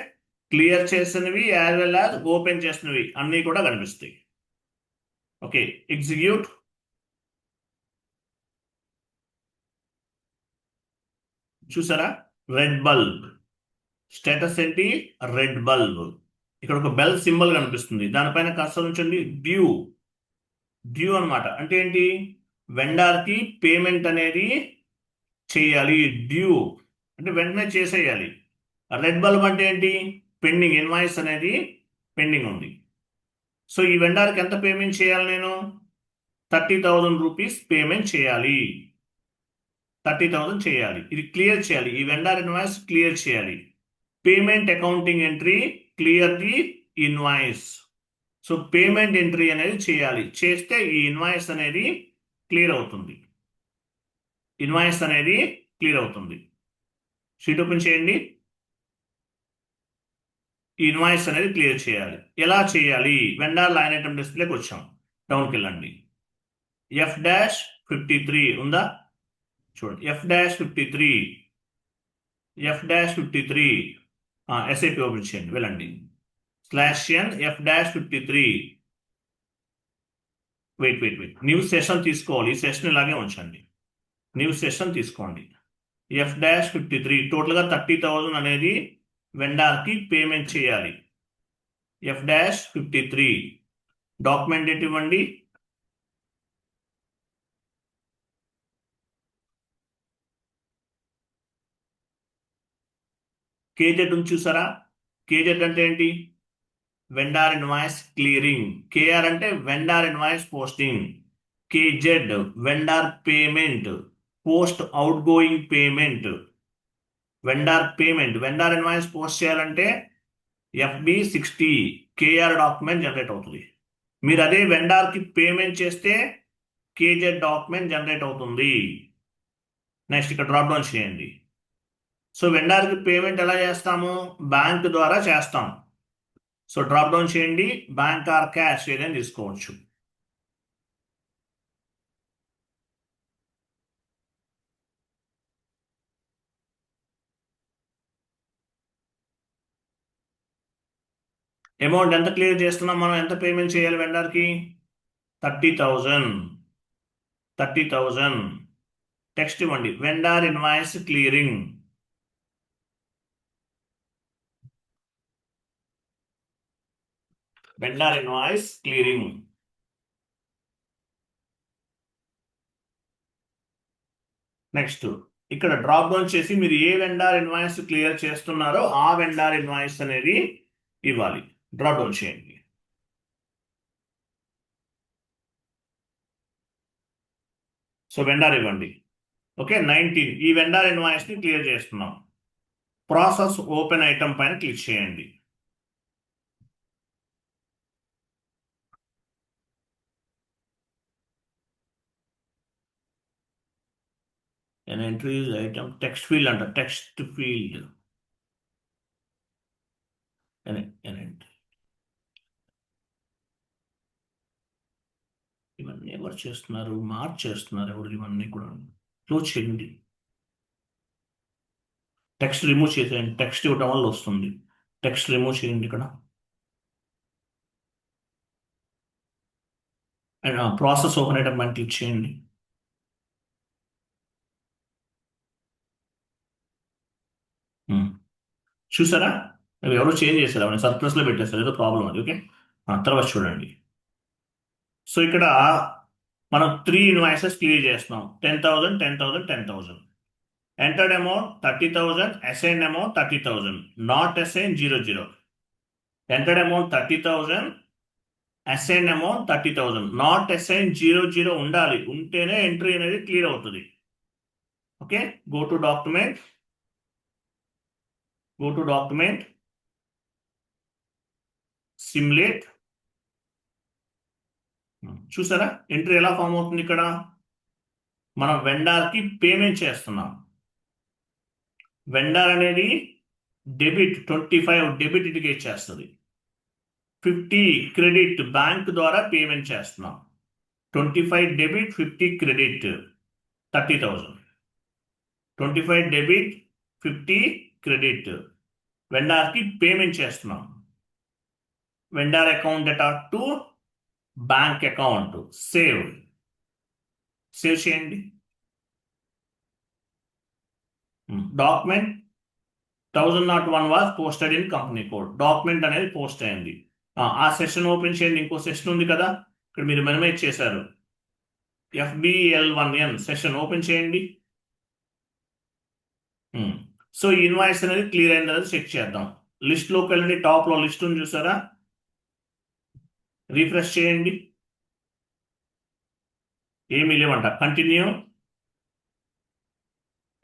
క్లియర్ చేసినవి యాజ్ వెల్ యాజ్ ఓపెన్ చేసినవి అన్నీ కూడా కనిపిస్తాయి. Okay, execute. చూసారా? రెడ్ బల్బ్ స్టేటస్ ఏంటి? Red bulb. ఇక్కడ ఒక బెల్ సింబల్ కనిపిస్తుంది, దానిపైన కర్సర్ ఉంచండి. డ్యూ అన్నమాట. అంటే ఏంటి? వెండార్కి పేమెంట్ అనేది చేయాలి. డ్యూ అంటే వెంటనే చేసేయాలి. రెడ్ బల్బ్ అంటే ఏంటి? పెండింగ్, ఇన్వాయిస్ అనేది పెండింగ్ ఉంది. సో ఈ వెండార్కి ఎంత పేమెంట్ చేయాలి? నేను 30,000 రూపీస్ పేమెంట్ చేయాలి. 30,000 చేయాలి. ఇది క్లియర్ చేయాలి, ఈ వెండార్ ఇన్వాయిస్ క్లియర్ చేయాలి. Payment accounting entry, clear the invoice. So payment entry అనేది చేయాలి. చేస్తే ఈ ఇన్వాయిస్ అనేది క్లియర్ అవుతుంది. ఇన్వాయిస్ అనేది క్లియర్ అవుతుంది. షీట్ ఓపెన్ చేయండి. ఈ ఇన్వాయిస్ అనేది క్లియర్ చేయాలి. ఎలా చేయాలి? వెండర్ లైన్ ఐటమ్ డిస్ప్లేకి వచ్చాం. డౌన్కి వెళ్ళండి. F-53 ఉందా? చూడండి, F-53 ఎస్ఐపి ఓపెన్ చేయండి. వెళ్ళండి. /n F-53 wait. New session తీసుకోవాలి. ఈ సెషన్ ఇలాగే ఉంచండి. న్యూ సెషన్ తీసుకోండి. F-53 టోటల్గా 30,000 అనేది వెండార్కి పేమెంట్ చేయాలి. F-53 డాక్యుమెంట్ డేట్ ఇవ్వండి. కేజెడ్ ఉంది చూసారా? కేజెడ్ అంటే ఏంటి? Vendor invoice clearing. కేఆర్ అంటే vendor invoice posting. KZ vendor payment, post out going payment. Vendor invoice post చేయాలంటే FB60 కేఆర్ డాక్యుమెంట్ జనరేట్ అవుతుంది. మీరు అదే వెండార్కి పేమెంట్ చేస్తే కేజెడ్ డాక్యుమెంట్ జనరేట్ అవుతుంది. నెక్స్ట్ ఇక్కడ డ్రాప్ డౌన్ చేయండి. సో వెండార్కి పేమెంట్ ఎలా చేస్తాము? బ్యాంక్ ద్వారా చేస్తాం. సో డ్రాప్ డౌన్ చేయండి. బ్యాంక్ ఆర్ క్యాష్ ఏదైనా తీసుకోవచ్చు. అమౌంట్ ఎంత క్లియర్ చేస్తున్నాం మనం? ఎంత పేమెంట్ చేయాలి వెండర్కి? 30,000. టెక్స్ట్ ఇవ్వండి. Vendor invoice clearing. Vendor invoice clearing. Next ఇక్కడ డ్రాప్ డౌన్ చేసి మీరు ఏ వెండర్ ఇన్వాయిస్ క్లియర్ చేస్తున్నారో ఆ వెండర్ ఇన్వాయిస్ అనేది ఇవ్వాలి. డ్రాప్ డౌన్ చేయండి. సో వెండర్ ఇవ్వండి. ఓకే, 19 ఈ వెండర్ ఇన్వాయిస్ ని క్లియర్ చేస్తున్నాం. ప్రాసెస్ ఓపెన్ ఐటమ్ పైన క్లిక్ చేయండి. An entry is item text field అంట. టెక్స్ట్ ఫీల్డ్ ఇవన్నీ ఎవరు చేస్తున్నారు? మార్చేస్తున్నారు ఎవరు? ఇవన్నీ కూడా క్లోజ్ చేయండి. టెక్స్ట్ రిమూవ్ చేసేయండి. టెక్స్ట్ ఇవ్వటం వల్ల వస్తుంది. టెక్స్ట్ రిమూవ్ చేయండి ఇక్కడ. అండ్ ప్రాసెస్ ఓపెన్ ఐటమ్ పైన క్లిక్ చేయండి. చూసారా? అవి ఎవరో చేంజ్ చేశారు. అవన్నీ సర్ప్లస్లో పెట్టేస్తారు. ఏదో ప్రాబ్లం అది. ఓకే, తర్వాత చూడండి. సో ఇక్కడ మనం 3 ఇన్వాయిసెస్ క్లియర్ చేస్తున్నాం. 10,000. Entered amount 30,000. Assign amount 30,000. Not assign 00. Entered amount 30,000. Assign amount 30,000. Not assign 00 ఉండాలి. ఉంటేనే ఎంట్రీ అనేది క్లియర్ అవుతుంది. Okay, go to document. Simulate. చూసారా ఎంట్రీ ఎలా ఫామ్ అవుతుంది? ఇక్కడ మనం వెండార్కి పేమెంట్ చేస్తున్నాం. వెండార్ అనేది డెబిట్ 25 డెబిట్ ఇండికేట్ చేస్తుంది. 50 క్రెడిట్ బ్యాంక్ ద్వారా పేమెంట్ చేస్తున్నాం. 25 డెబిట్, 50 క్రెడిట్, 30,000. 25 డెబిట్, 50 క్రెడిట్ వెండార్కి పేమెంట్ చేస్తున్నాం. Vendor account data to bank account. Save చేయండి. Document 1001 was posted in company code. Document అనేది పోస్ట్ అయింది. ఆ సెషన్ ఓపెన్ చేయండి. ఇంకో సెషన్ ఉంది కదా, ఇక్కడ మీరు మినిమైజ్ చేశారు. FBL1N సెషన్ ఓపెన్ చేయండి. సో ఈ ఇన్వాయిస్ అనేది క్లియర్ అయింది అనేది చెక్ చేద్దాం. లిస్ట్లోకి వెళ్ళండి. టాప్లో లిస్ట్ ఉంది చూసారా? రీఫ్రెష్ చేయండి. ఏమీ లేవంట. కంటిన్యూ.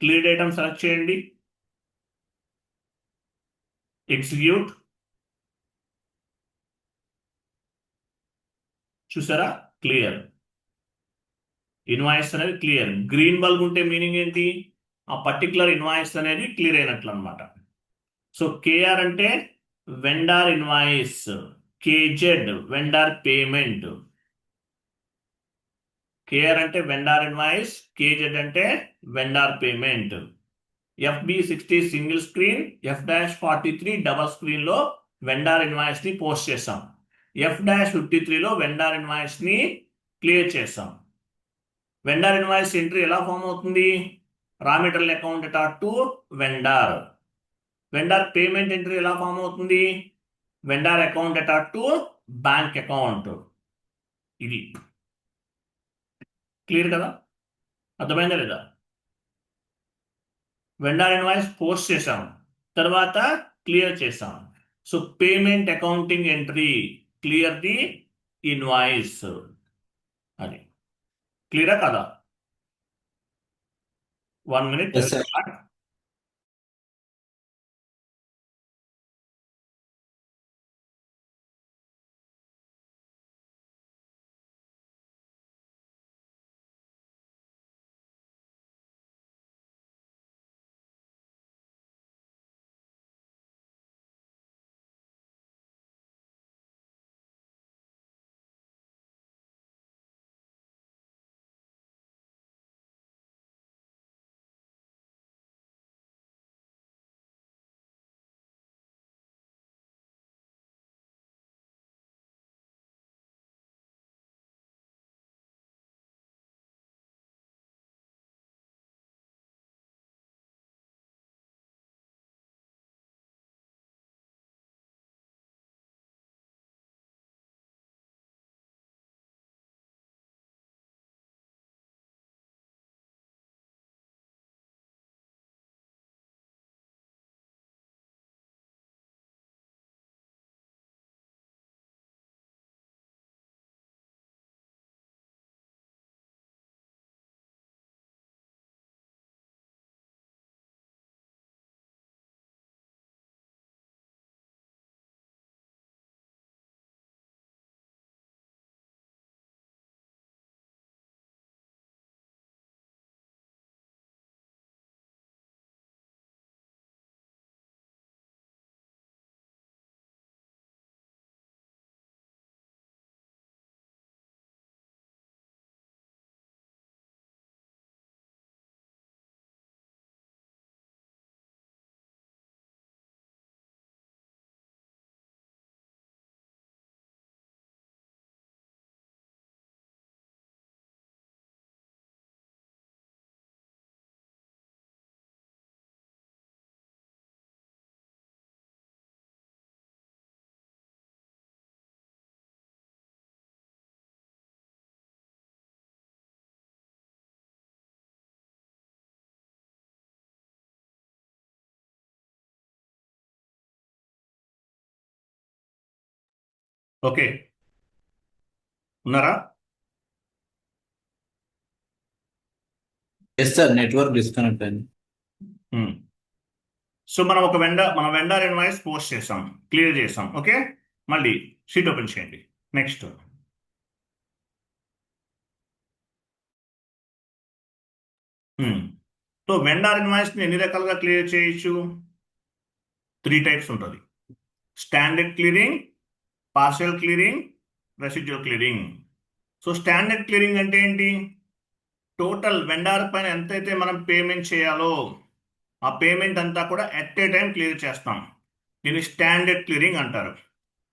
క్లియర్ ఐటమ్ సెలెక్ట్ చేయండి. ఎగ్జిక్యూట్. చూసారా? క్లియర్. ఇన్వాయిస్ అనేది క్లియర్. గ్రీన్ బల్బ్ ఉంటే మీనింగ్ ఏంటి? ఆ పర్టికులర్ ఇన్వాయిస్ అనేది క్లియర్ అయినట్లు అనమాట. సో కేఆర్ అంటే vendor invoice, KZ vendor payment. KR అంటే వెండార్ ఇన్వాయిస్, కేజెడ్ అంటే vendor payment. FB60 single screen, F-43 double screen లో వెండార్ ఇన్వాయిస్ ని పోస్ట్ చేసాం. F-53 లో వెండార్ ఇన్వాయిస్ ని క్లియర్ చేసాం. వెండార్ ఇన్వాయిస్ ఎంట్రీ ఎలా ఫామ్ అవుతుంది? రా మెటీరియల్ అకౌంట్ అటాట్ to vendor. Vendor payment entry ఎలా ఫామ్ అవుతుంది? వెండార్ అకౌంట్ అటాట్ టు బ్యాంక్ అకౌంట్. ఇది క్లియర్ కదా? అర్థమైందా లేదా? వెండార్ ఇన్వాయిస్ పోస్ట్ చేసాం, తర్వాత క్లియర్ చేసాం. So payment accounting entry, clear the invoice. అది క్లియరా కదా? 1 minute. Yes, sir. ఓకే, ఉన్నారా? ఎస్ సార్, నెట్వర్క్ డిస్కనెక్ట్ అయింది. సో మనం మన వెండార్ ఇన్వాయిస్ పోస్ట్ చేసాం, క్లియర్ చేసాం. ఓకే, మళ్ళీ షీట్ ఓపెన్ చేయండి. నెక్స్ట్ సో వెండార్ ఇన్వాయిస్ ని ఎన్ని రకాలుగా క్లియర్ చేయొచ్చు? 3 టైప్స్ ఉంటుంది. Standard clearing, partial clearing, residual clearing. So standard clearing అంటే ఏంటి? టోటల్ వెండార్ పైన ఎంతైతే మనం పేమెంట్ చేయాలో ఆ పేమెంట్ అంతా కూడా ఎట్ ఏ టైం క్లియర్ చేస్తాం. దీన్ని స్టాండర్డ్ క్లియరింగ్ అంటారు.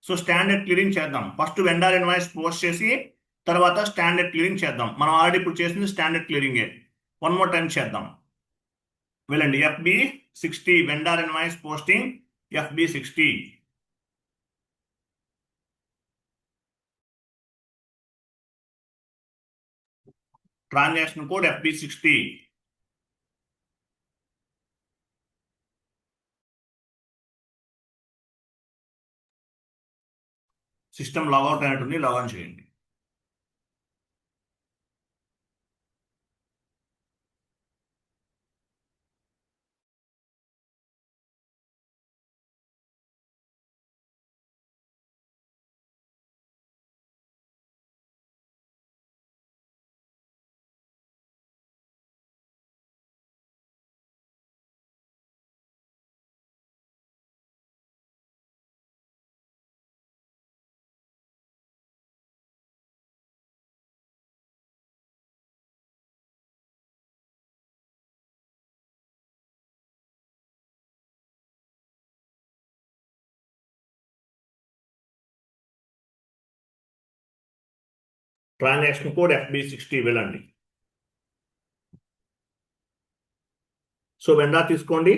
సో స్టాండర్డ్ క్లియరింగ్ చేద్దాం. ఫస్ట్ వెండార్ ఇన్వాయిస్ పోస్ట్ చేసి తర్వాత స్టాండర్డ్ క్లియరింగ్ చేద్దాం. మనం ఆల్రెడీ ఇప్పుడు చేసింది స్టాండర్డ్ క్లియరింగే. 1 more టైం చేద్దాం. వెళ్ళండి. FB60 vendor invoice posting, FB60. Transaction code FB60. System logout అయినట్టుంది, లాగాన్ చేయండి. ట్రాన్సాక్షన్ కోడ్ FB60 వెళ్ళండి. సో వెండార్ తీసుకోండి.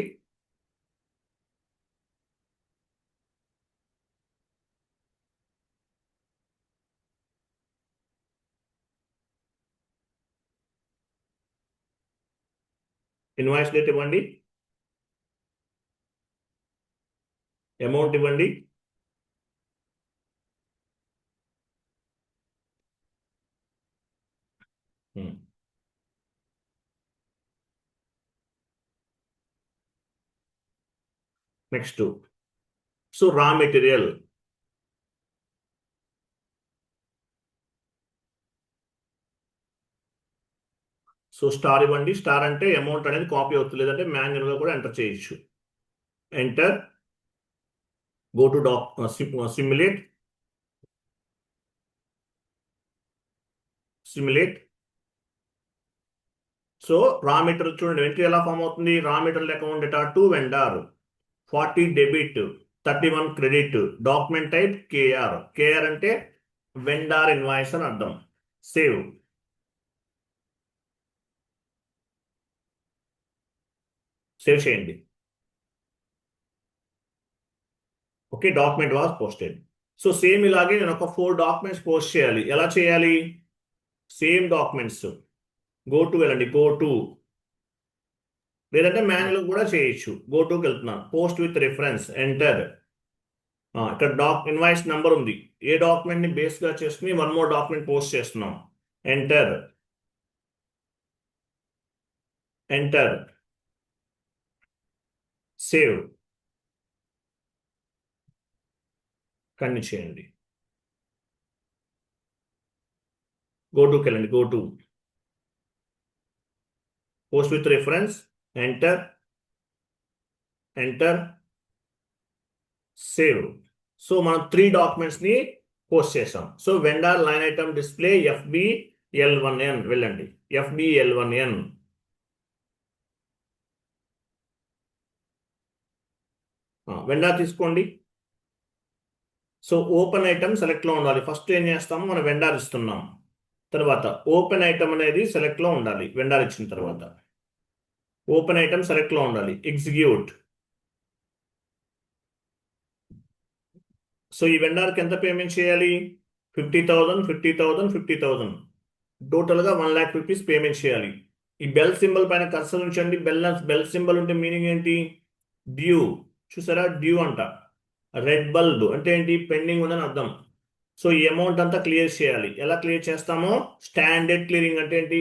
ఇన్వాయిస్ డేట్ ఇవ్వండి, అమౌంట్ ఇవ్వండి, next so raw material so star ఇవ్వండి. స్టార్ అంటే అమౌంట్ అనేది కాపీ అవుతుంది, లేదంటే మాన్యువల్ గా కూడా ఎంటర్ చేయొచ్చు. Enter, go to simulate, so raw material చూడండి ఎంట్రీ ఎలా ఫామ్ అవుతుంది. Raw material account data to vendor 40 debit 31 credit, document type KR అంటే వెండార్ ఇన్వాయిస్ అని అర్థం. సేవ్, సేవ్ చేయండి. Okay, document was posted. So same ఇలాగే నేను ఒక 4 డాక్యుమెంట్స్ పోస్ట్ చేయాలి. ఎలా చేయాలి? సేమ్ డాక్యుమెంట్స్ గో టు వెళ్ళండి, గో టు, లేదంటే మాన్యువల్ కూడా చేయొచ్చు. గో టుకి వెళ్తున్నాను, పోస్ట్ విత్ రిఫరెన్స్, ఎంటర్. ఇక్కడ ఇన్వాయిస్ నెంబర్ ఉంది. ఏ డాక్యుమెంట్ ని బేస్ గా చేసుకుని 1 మోర్ డాక్యుమెంట్ పోస్ట్ చేస్తున్నాం. ఎంటర్, సేవ్, కంటిన్యూ చేయండి. గో టుకి వెళ్ళండి, go to, post with reference, enter, save. So మనం 3 డాక్యుమెంట్స్ ని పోస్ట్ చేసాం. So vendor line item display FBL1N వెళ్ళండి, FBL1N. వెండార్ తీసుకోండి. సో ఓపెన్ ఐటమ్ సెలెక్ట్ లో ఉండాలి. ఫస్ట్ ఏం చేస్తాము, మనం వెండార్ ఇస్తున్నాం, తర్వాత ఓపెన్ ఐటమ్ అనేది సెలెక్ట్ లో ఉండాలి. వెండార్ ఇచ్చిన తర్వాత ఓపెన్ ఐటమ్ సెలెక్ట్ లో ఉండాలి. ఎగ్జిక్యూట్. సో ఈ వెండార్కి ఎంత పేమెంట్ చేయాలి? 50,000, 50,000, 50,000, టోటల్ గా 1 lakh రూపీస్ పేమెంట్ చేయాలి. ఈ బెల్ సింబల్ పైన కర్సర్ ఉంచండి. బెల్ సింబల్ ఉంటే మీనింగ్ ఏంటి? డ్యూ. చూసారా, డ్యూ అంట. రెడ్ బల్బ్ అంటే ఏంటి? పెండింగ్ ఉందని అర్థం. సో ఈ అమౌంట్ అంతా క్లియర్ చేయాలి. ఎలా క్లియర్ చేస్తామో, స్టాండర్డ్ క్లియరింగ్ అంటే ఏంటి?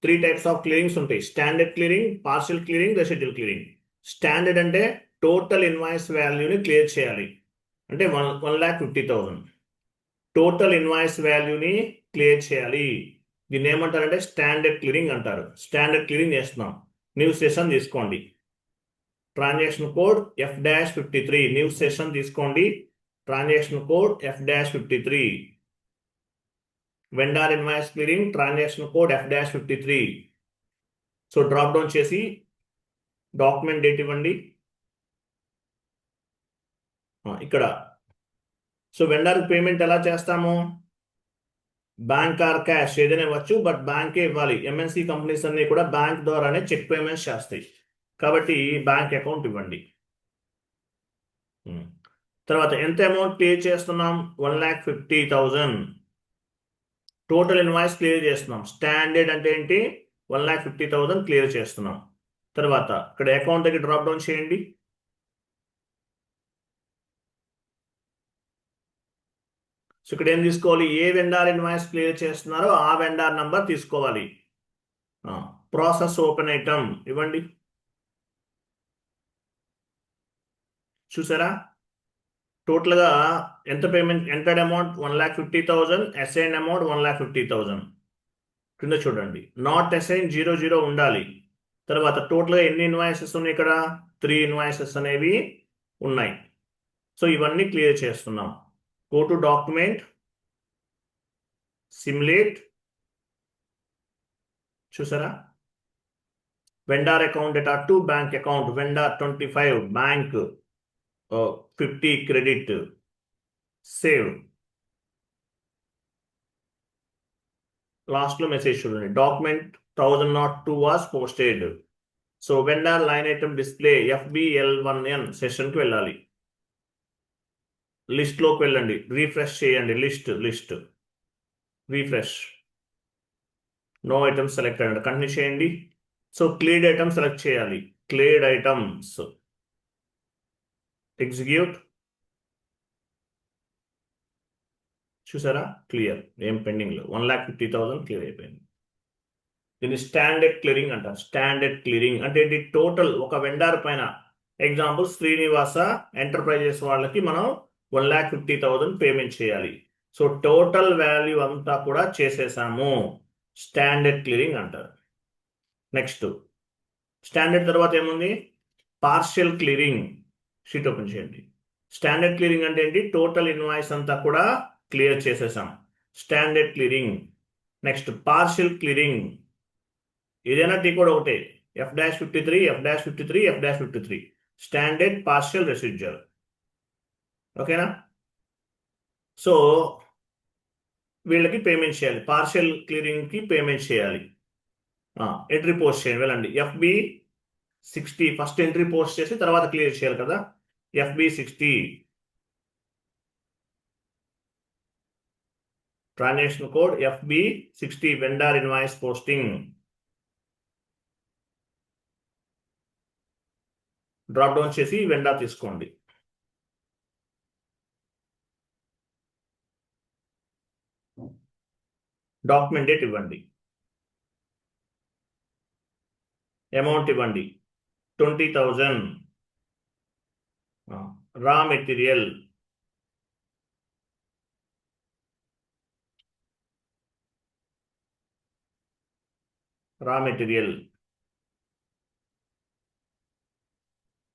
3 types ఆఫ్ క్లియరింగ్స్ ఉంటాయి. Standard clearing, partial clearing, residual clearing. Standard అంటే టోటల్ ఇన్వాయిస్ వాల్యూని క్లియర్ చేయాలి, అంటే 1,50,000 టోటల్ ఇన్వాయిస్ వాల్యూని క్లియర్ చేయాలి. దీన్ని ఏమంటారంటే స్టాండర్డ్ క్లియరింగ్ అంటారు. స్టాండర్డ్ క్లియరింగ్ చేస్తున్నాం. న్యూ సెషన్ తీసుకోండి. Transaction code F-53, new session తీసుకోండి. Transaction code F-53, vendor invoice clearing, transaction code F-53. So drop down చేసి డాక్యుమెంట్ డేట్ ఇవ్వండి. ఇక్కడ సో వెండర్ పేమెంట్ ఎలా చేస్తాము? బ్యాంక్ ఆర్ క్యాష్ ఏదైనా ఇవ్వచ్చు, బట్ బ్యాంకే ఇవ్వాలి. MNC కంపెనీస్ అన్ని కూడా బ్యాంక్ ద్వారానే చెక్ పేమెంట్స్ చేస్తాయి, కాబట్టి బ్యాంక్ అకౌంట్ ఇవ్వండి. తర్వాత ఎంత అమౌంట్ క్లియర్ చేస్తున్నాం? 1,50,000 టోటల్ ఇన్వాయిస్ క్లియర్ చేస్తున్నాం. స్టాండర్డ్ అంటే ఏంటి? 1,50,000 క్లియర్ చేస్తున్నాం. తర్వాత ఇక్కడ అకౌంట్ దగ్గర డ్రాప్ డౌన్ చేయండి. సో ఇక్కడ ఏం తీసుకోవాలి? ఏ వెండార్ ఇన్వాయిస్ క్లియర్ చేస్తున్నారో ఆ వెండార్ నంబర్ తీసుకోవాలి. ప్రాసెస్ ఓపెన్ ఐటమ్ ఇవ్వండి. చూసారా, టోటల్ గా ఎంత payment? Entered amount 1,50,000, assign amount 1,50,000. కింద చూడండి, నాట్ అసైన్ 00 ఉండాలి. తర్వాత టోటల్ గా ఎన్ని ఇన్వాయిసెస్ ఉన్నాయి? ఇక్కడ 3 ఇన్వాయిసెస్ అనేవి ఉన్నాయి. సో ఇవన్నీ క్లియర్ చేస్తున్నాం. Go to document, simulate. చూసారా, vendor account data to bank account, vendor 25, bank 50 credit, save. లాస్ట్లో మెసేజ్ చూడండి, document 1002 was posted. So vendor line item display FBL1N సెషన్కి వెళ్ళాలి. లిస్ట్లోకి వెళ్ళండి, రీఫ్రెష్ చేయండి, list refresh. No items select అయ్యండి, కంటిన్యూ చేయండి. సో క్లియర్డ్ ఐటమ్ సెలెక్ట్ చేయాలి, క్లియర్డ్ ఐటమ్స్ ఎగ్జిక్యూట్. చూసారా, క్లియర్, ఏం పెండింగ్ లో 1,50,000 క్లియర్ అయిపోయింది. దీన్ని స్టాండర్డ్ క్లియరింగ్ అంటారు. స్టాండర్డ్ క్లియరింగ్ అంటే ఇది టోటల్ ఒక వెండర్ పైన, ఎగ్జాంపుల్ శ్రీనివాస ఎంటర్ప్రైజెస్ వాళ్ళకి మనం 1,50,000 పేమెంట్ చేయాలి. సో టోటల్ వాల్యూ అంతా కూడా చేసేసాము, స్టాండర్డ్ క్లియరింగ్ అంటారు. నెక్స్ట్ స్టాండర్డ్ తర్వాత ఏముంది, పార్షియల్ క్లియరింగ్. షీట్ ఓపెన్ చేయండి. స్టాండర్డ్ క్లియరింగ్ అంటే ఏంటి, టోటల్ ఇన్వాయిస్ అంతా కూడా క్లియర్ చేసేసాం, standard clearing. Next partial clearing, ఏదైనా టీ కూడా ఒకటే, F-53 F-53 F-53 standard partial రెసిడ్యూర్. ఓకేనా. సో వీళ్ళకి పేమెంట్ చేయాలి, పార్షియల్ క్లియరింగ్కి పేమెంట్ చేయాలి. ఎంట్రీ పోస్ట్ చేయండి, వెళ్ళండి. FB60 ఫస్ట్ ఎంట్రీ పోస్ట్ చేసి తర్వాత క్లియర్ చేయాలి కదా. FB60 transaction code FB60 vendor invoice posting. Drop down చేసి వెండర్ తీసుకోండి. డాక్యుమెంట్ డేట్ ఇవ్వండి, అమౌంట్ ఇవ్వండి 20,000. Raw material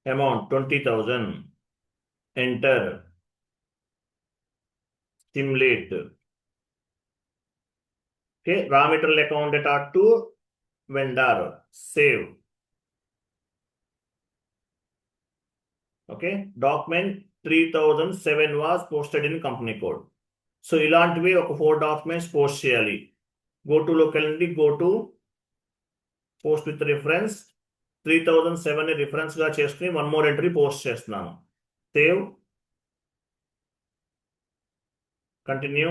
amount 20,000. Enter, simulate. Okay, raw material account data to vendor, save. Okay, document 3007 was posted in company code. So ఇలాంటివి ఒక 4 documents post చేయాలి. Go to లోకి వెళ్ళండి, go to post with reference 3007 ని reference గా చేసుకుని 1 more entry post చేస్తున్నాను. Save, continue.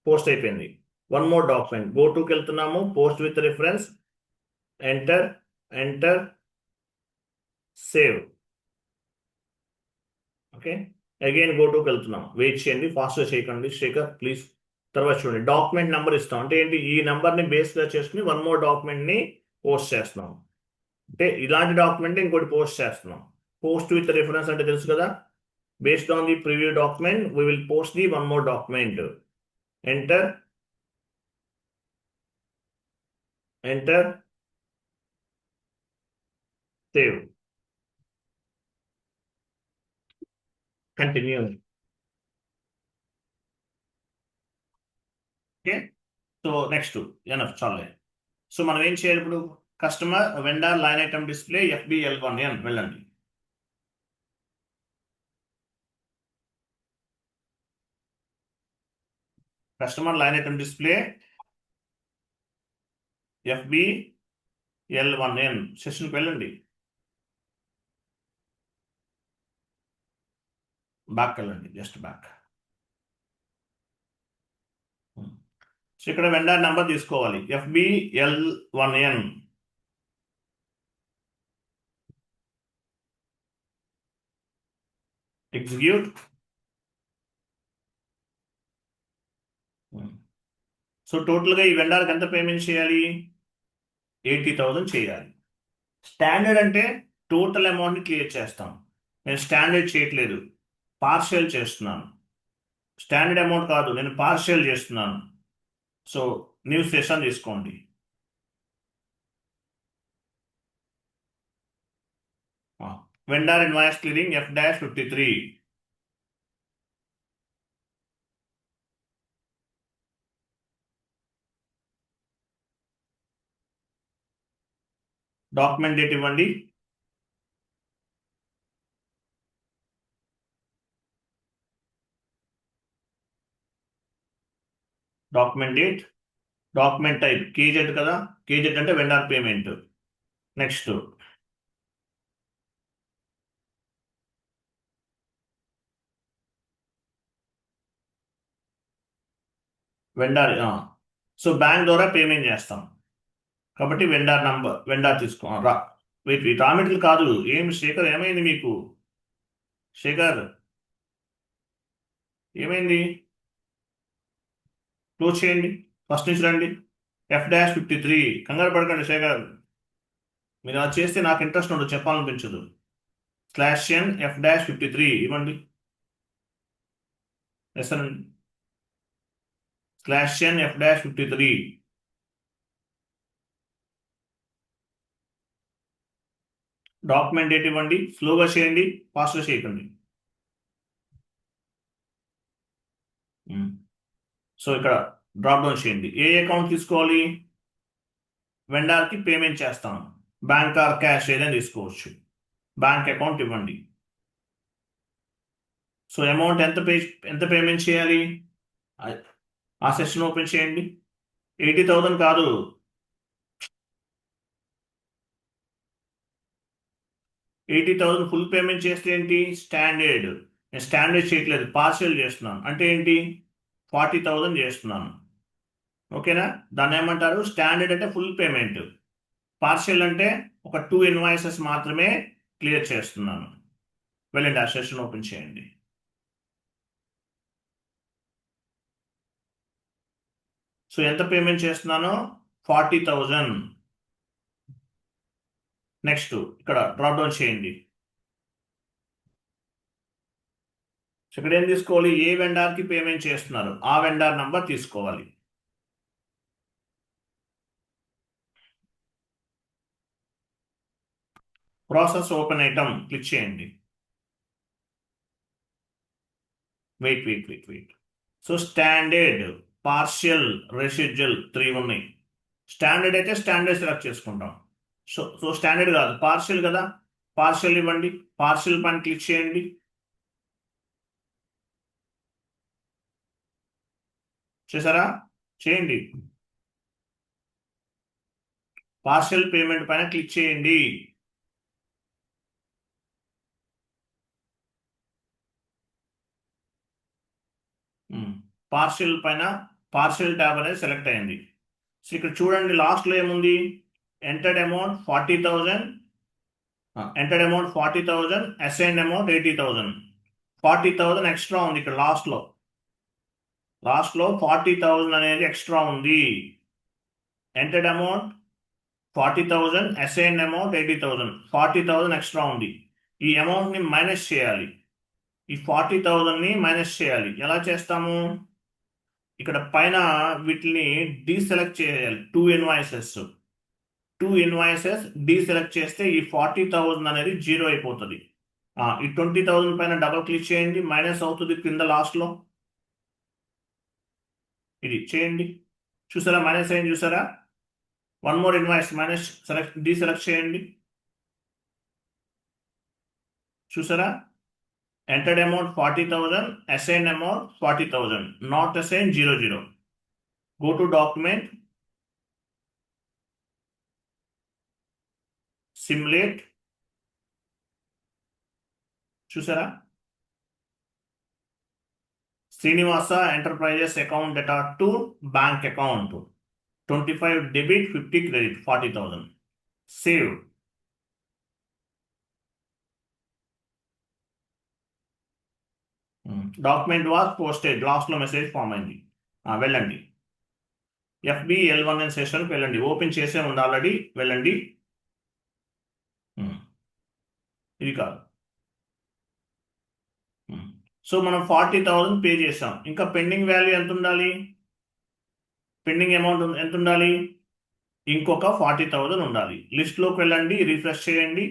Post అయిపోయింది. 1 more డాక్యుమెంట్, గో టుకి వెళ్తున్నాము, post with reference, enter, save. Okay, again go Tuki వెళ్తున్నాం. వెయిట్ చేయండి, ఫాస్ట్గా చేయకండి శేఖర్ ప్లీజ్. తర్వాత చూడండి, డాక్యుమెంట్ నెంబర్ ఇస్తాం. అంటే ఏంటి, ఈ నెంబర్ని బేస్గా చేసుకుని 1 more డాక్యుమెంట్ని పోస్ట్ చేస్తున్నాం. అంటే ఇలాంటి డాక్యుమెంట్ ఇంకోటి పోస్ట్ చేస్తున్నాం. పోస్ట్ విత్ రిఫరెన్స్ అంటే తెలుసు కదా, based on the preview document we will post the 1 more document. Enter, save, continue. Okay, so next enough చాలే. సో మనం ఏం చేయాలి ఇప్పుడు, customer vendor line item display FBL1N వెళ్ళండి. Customer line item display FBL1N సెషన్కి వెళ్ళండి. బ్యాక్ వెళ్ళండి, just back. So ఇక్కడ vendor number తీసుకోవాలి, FBL1N. ఎగ్జిక్యూట్. సో టోటల్గా ఈ వెండర్కి ఎంత పేమెంట్ చేయాలి, 80,000 చేయాలి. స్టాండర్డ్ అంటే టోటల్ అమౌంట్ని క్లియర్ చేస్తాం. నేను స్టాండర్డ్ చేయట్లేదు, పార్షియల్ చేస్తున్నాను. స్టాండర్డ్ అమౌంట్ కాదు, నేను పార్షియల్ చేస్తున్నాను. సో న్యూ సెషన్ తీసుకోండి. Vendor invoice clearing F-53. Document date ఇవ్వండి, document date, document type KZ కదా, కేజెడ్ అంటే vendor payment. Next vendor, so bank ద్వారా పేమెంట్ చేస్తాం కాబట్టి వెండర్ నంబర్, వెండర్ తీసుకో రా. వెయిట్ రా మెటీరియల్ కాదు. ఏం శేఖర్, ఏమైంది మీకు? శేఖర్ ఏమైంది? క్లోజ్ చేయండి, ఫస్ట్ నుంచి రండి. F-53 కంగారు పడకండి శేఖర్, మీరు అలా చేస్తే నాకు ఇంట్రెస్ట్ ఉండదు, చెప్పాలనిపించదు. /n F-53 ఇవ్వండి. ఎస్ అండి, /n F-53. డాక్యుమెంట్ డేట్ ఇవ్వండి, స్లోగా చేయండి, ఫాస్ట్గా చేయకండి. సో ఇక్కడ డ్రాప్ డౌన్ చేయండి. ఏ అకౌంట్ తీసుకోవాలి? వెండర్కి పేమెంట్ చేస్తాం, బ్యాంక్ ఆర్ క్యాష్ ఏదైనా తీసుకోవచ్చు. బ్యాంక్ అకౌంట్ ఇవ్వండి. సో అమౌంట్ ఎంత పేమెంట్ చేయాలి? ఆ సెషన్ ఓపెన్ చేయండి. 80,000 కాదు, 80,000 ఫుల్ పేమెంట్ చేస్తే ఏంటి? స్టాండర్డ్. నేను స్టాండర్డ్ చేయట్లేదు, పార్షియల్ చేస్తున్నాను. అంటే ఏంటి? 40,000 చేస్తున్నాను. ఓకేనా? దాన్ని ఏమంటారు? స్టాండర్డ్ అంటే ఫుల్ పేమెంట్, పార్షియల్ అంటే ఒక 2 ఇన్వాయిసెస్ మాత్రమే క్లియర్ చేస్తున్నాను. వెళ్ళండి, ఆ సెషన్ ఓపెన్ చేయండి. సో ఎంత పేమెంట్ చేస్తున్నానో? 40,000. నెక్స్ట్ ఇక్కడ డ్రాప్ డౌన్ చేయండి. సో ఇక్కడ ఏం తీసుకోవాలి? ఏ వెండర్కి పేమెంట్ చేస్తున్నారు ఆ వెండర్ నంబర్ తీసుకోవాలి. ప్రాసెస్ ఓపెన్ ఐటమ్ క్లిక్ చేయండి. Wait. So standard, partial, residual 3 ఉన్నాయి. స్టాండర్డ్ అయితే స్టాండర్డ్ సెలెక్ట్ చేసుకుంటాం. సో స్టాండర్డ్ కాదు, పార్షియల్ కదా, పార్షియల్ ఇవ్వండి. పార్షియల్ పైన క్లిక్ చేయండి. చేశారా? చేయండి. పార్షియల్ పేమెంట్ పైన క్లిక్ చేయండి. పార్షియల్ పైన పార్షియల్ ట్యాబ్ అనేది సెలెక్ట్ అయింది. సో ఇక్కడ చూడండి, లాస్ట్లో ఏముంది? Entered amount 40,000, entered amount 40,000, assigned amount 80,000. 40,000 extra ఉంది ఇక్కడ లాస్ట్లో 40,000 అనేది ఎక్స్ట్రా ఉంది. Entered amount 40,000, assigned amount 80,000. 40,000 extra ఉంది. ఈ అమౌంట్ని మైనస్ చేయాలి. ఈ 40,000ని మైనస్ చేయాలి. ఎలా చేస్తాము? ఇక్కడ పైన వీటిని డీసెలెక్ట్ చేయాలి. 2 ఇన్వాయిసెస్ డీసెలెక్ట్ చేస్తే ఈ 40,000 అనేది 0 అయిపోతుంది. ఈ 20,000 పైన డబుల్ క్లిక్ చేయండి, మైనస్ అవుతుంది కింద లాస్ట్లో. ఇది చేయండి, చూసారా? మైనస్ అయింది, చూసారా? 1 మోర్ ఇన్వాయిస్ మైనస్ డీసెలెక్ట్ చేయండి, చూసారా? Entered amount 40,000, assign amount 40,000, not assign 00. Go to document, simulate, చూసారా? Srinivasa enterprises account data to bank account 25 debit 50 credit 40,000. Save. Document was posted, లాస్ట్లో మెసేజ్ ఫామ్ అయింది. వెళ్ళండి, FBL1N సెషన్కి వెళ్ళండి. ఓపెన్ చేసే ఉంది ఆల్రెడీ, వెళ్ళండి. ఇది కాదు. సో మనం 40,000 పే చేసాం. ఇంకా పెండింగ్ వాల్యూ ఎంత ఉండాలి? పెండింగ్ అమౌంట్ ఎంత ఉండాలి? ఇంకొక 40,000 ఉండాలి. లిస్ట్లోకి వెళ్ళండి, రిఫ్రెష్ చేయండి.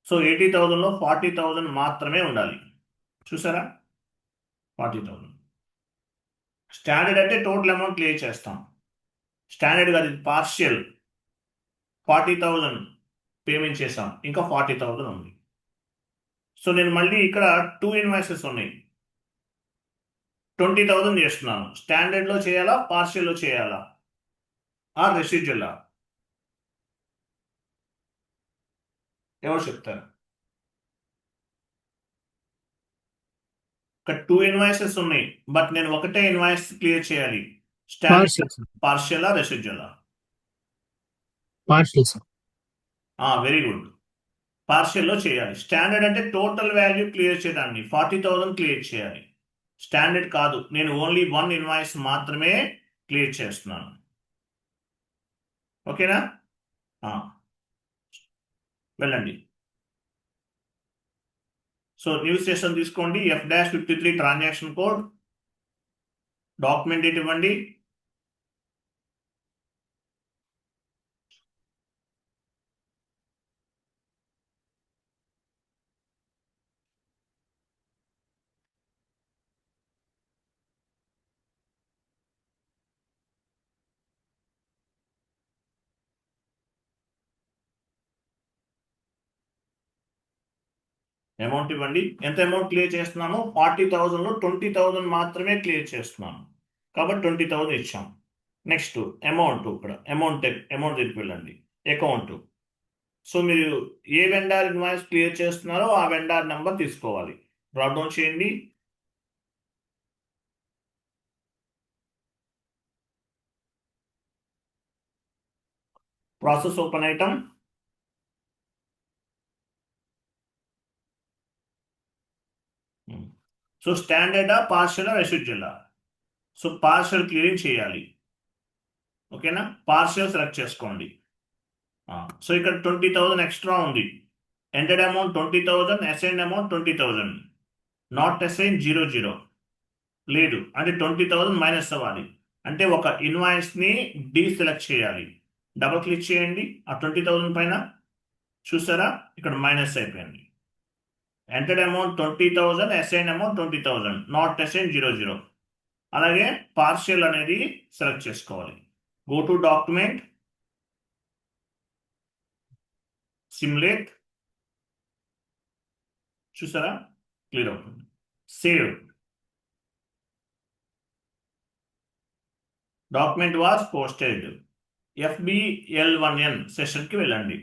సో 80,000లో 40,000 మాత్రమే ఉండాలి. చూసారా? 40,000. స్టాండర్డ్ అంటే టోటల్ అమౌంట్ క్లియర్ చేస్తాం. స్టాండర్డ్ కాదు, ఇది పార్షియల్. 40,000 పేమెంట్ చేసాం, ఇంకా 40,000 ఉంది. సో నేను మళ్ళీ ఇక్కడ 2 ఇన్వాయిసెస్ ఉన్నాయి. 20,000 చేస్తున్నాను. స్టాండర్డ్లో చేయాలా, పార్షియల్లో చేయాలా, రెసిడ్యువలా? ఎవరు చెప్తారు? ఇక్కడ 2 ఇన్వాయిసెస్ ఉన్నాయి, బట్ నేను ఒకటే ఇన్వాయిస్ క్లియర్ చేయాలి. Standard, Partial, sir. పార్షియలా, రెసిడ్యువలా? Partial, sir. Very good. పార్షియల్లో చేయాలి. స్టాండర్డ్ అంటే టోటల్ వాల్యూ క్లియర్ చేయడాన్ని 40,000 క్లియర్ చేయాలి. స్టాండర్డ్ కాదు, నేను ఓన్లీ 1 ఇన్వాయిస్ మాత్రమే క్లియర్ చేస్తున్నాను. ఓకేనా? వెళ్ళండి. సో న్యూ సెషన్ తీసుకోండి. F-53 transaction code, document date ఇవ్వండి. అమౌంట్ ఇవ్వండి. ఎంత అమౌంట్ క్లియర్ చేస్తున్నాను? 40,000లో 20,000 మాత్రమే క్లియర్ చేస్తున్నాను, కాబట్టి 20,000 ఇచ్చాం. నెక్స్ట్ అమౌంట్, ఇక్కడ అమౌంట్ దగ్గరికి వెళ్ళండి. అకౌంట్. సో మీరు ఏ వెండార్ ఇన్వాయిస్ క్లియర్ చేస్తున్నారో ఆ వెండార్ నెంబర్ తీసుకోవాలి. డ్రాప్ డౌన్ చేయండి. Process open item. సో స్టాండర్డా, పార్షియలా, రెసిడ్యువలా? సో పార్షియల్ క్లియరింగ్ చేయాలి. ఓకేనా? పార్షియల్ సెలెక్ట్ చేసుకోండి. సో ఇక్కడ 20,000 ఎక్స్ట్రా ఉంది. Entered amount 20,000, assign amount 20,000. Not assign 00 లేదు, అంటే 20,000 మైనస్ అవ్వాలి. అంటే ఒక ఇన్వాయిస్ని డీసెలెక్ట్ చేయాలి. డబుల్ క్లిక్ చేయండి ఆ 20,000 పైన. చూసారా, ఇక్కడ మైనస్ అయిపోయింది. Entered amount 20,000, assign amount 20,000, not assign 00. అలాగే పార్షియల్ అనేది సెలెక్ట్ చేసుకోవాలి. Go to document, simulate. చూసారా, క్లియర్ అవుతుంది. Save. Document was posted. FBL1N సెషన్కి వెళ్ళండి.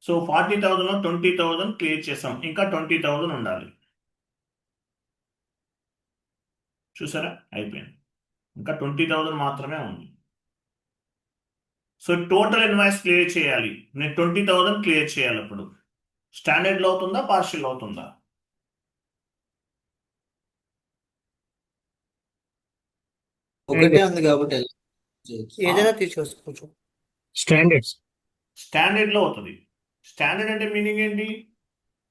సో 40,000లో 20,000 క్లియర్ చేసాం, ఇంకా 20,000 ఉండాలి. చూసారా, అయిపోయింది. ఇంకా 20,000 మాత్రమే ఉంది. సో టోటల్ ఇన్వాయిస్ క్లియర్ చేయాలి. నేను 20,000 క్లియర్ చేయాలి. అప్పుడు స్టాండర్డ్లో అవుతుందా, పార్షియల్ అవుతుందా? ఒకటే ఉంది కాబట్టి ఎలా చేయొచ్చు? ఏదైనా తీసుకోవచ్చు. స్టాండర్డ్స్. స్టాండర్డ్లో అవుతుంది. స్టాండర్డ్ అంటే మీనింగ్ ఏంటి?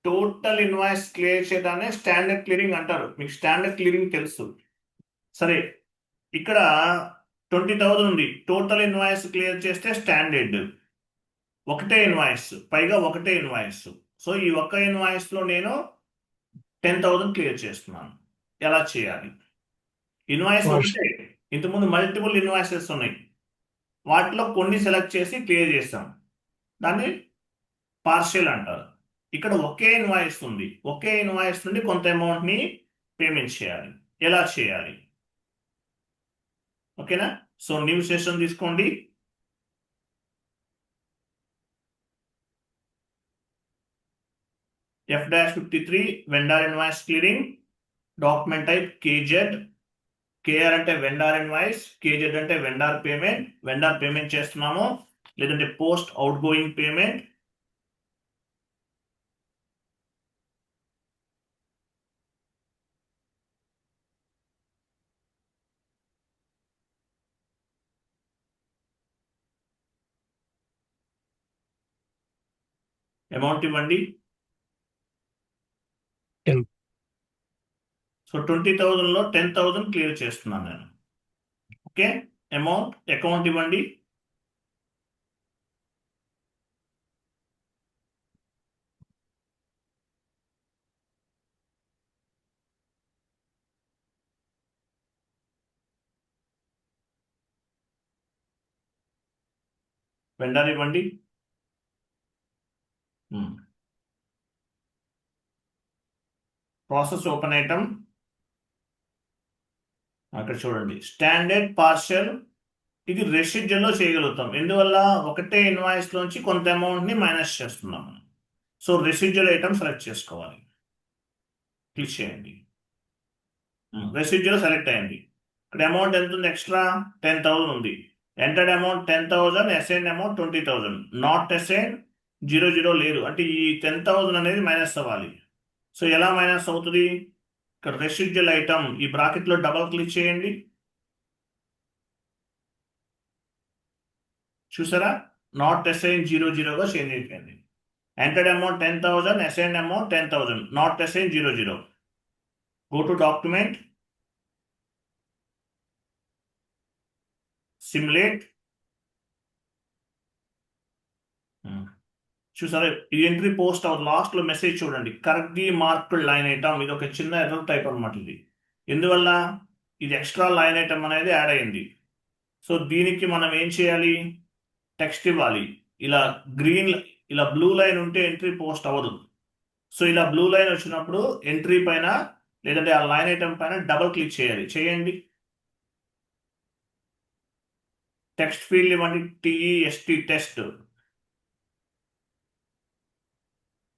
టోటల్ ఇన్వాయిస్ క్లియర్ చేయడాన్ని స్టాండర్డ్ క్లియరింగ్ అంటారు. మీకు స్టాండర్డ్ క్లియరింగ్ తెలుసు. సరే, ఇక్కడ 20,000 ఉంది. టోటల్ ఇన్వాయిస్ క్లియర్ చేస్తే స్టాండర్డ్. ఒకటే ఇన్వాయిస్, పైగా ఒకటే ఇన్వాయిస్. సో ఈ ఒక్క ఇన్వాయిస్లో నేను 10,000 క్లియర్ చేస్తున్నాను. ఎలా చేయాలి? ఇన్వాయిస్ ఒకటే, ఇంతకుముందు మల్టిపుల్ ఇన్వాయిసెస్ ఉన్నాయి, వాటిలో కొన్ని సెలెక్ట్ చేసి క్లియర్ చేస్తాం, దాన్ని పార్షియల్ అంటారు. ఇక్కడ ఒకే ఇన్వాయిస్ ఉంది, ఒకే ఇన్వాయిస్ నుండి కొంత అమౌంట్ని పేమెంట్ చేయాలి. ఎలా చేయాలి? ఓకేనా? సో న్యూ సెషన్ తీసుకోండి. F-53 vendor invoice clearing. Document type KZ. KR అంటే వెండార్ ఇన్వాయిస్, KZ అంటే వెండార్ పేమెంట్. వెండార్ పేమెంట్ చేస్తున్నాము, లేదంటే post out going payment. Amount ఇవ్వండి. 10. సో 20,000లో 10,000 క్లియర్ చేస్తున్నాను నేను. ఓకే, అమౌంట్, అకౌంట్ ఇవ్వండి. వెండర్ ఇవ్వండి. Process open item. అక్కడ చూడండి స్టాండర్డ్ పార్షల్ ఇది రెసిడ్యూల్లో చేయగలుగుతాం. ఎందువల్ల ఒకటే ఇన్వాయిస్ లోంచి కొంత అమౌంట్ ని మైనస్ చేస్తున్నాం మనం. సో రెసిడ్యూల్ ఐటమ్ సెలెక్ట్ చేసుకోవాలి. క్లిక్ చేయండి. రెసిడ్యూల్ సెలెక్ట్ అయింది. ఇక్కడ అమౌంట్ ఎంత ఉంది? ఎక్స్ట్రా 10,000 ఉంది. Entered amount 10,000, assign amount 20,000. Not assign 00 లేదు. అంటే ఈ 10,000 అనేది మైనస్ అవ్వాలి. సో ఎలా మైనస్ అవుతుంది? ఇక్కడ రెసిడ్యూల్ ఐటమ్ ఈ బ్రాకెట్ లో డబల్ క్లిక్ చేయండి. చూసారా? నాట్ అసైన్ 00గా చేంజ్ అయిపోయింది. Entered amount 10,000, assign amount 10,000, not assign 00. Go to document, simulate. చూసారా? ఈ ఎంట్రీ పోస్ట్ అవుట్ లాస్ట్ లో మెసేజ్ చూడండి, కరెక్ట్లీ మార్క్డ్ లైన్ ఐటమ్. ఇది ఒక చిన్న ఎర్రర్ టైప్ అనమాట. ఇది ఎందువల్ల? ఇది ఎక్స్ట్రా లైన్ ఐటమ్ అనేది యాడ్ అయింది. సో దీనికి మనం ఏం చేయాలి? టెక్స్ట్ ఇవ్వాలి. ఇలా గ్రీన్, ఇలా బ్లూ లైన్ ఉంటే ఎంట్రీ పోస్ట్ అవ్వదు. సో ఇలా బ్లూ లైన్ వచ్చినప్పుడు ఎంట్రీ పైన లేదంటే ఆ లైన్ ఐటమ్ పైన డబుల్ క్లిక్ చేయాలి. చేయండి. టెక్స్ట్ ఫీల్డ్ ఇవ్వండి, TEST టెస్ట్.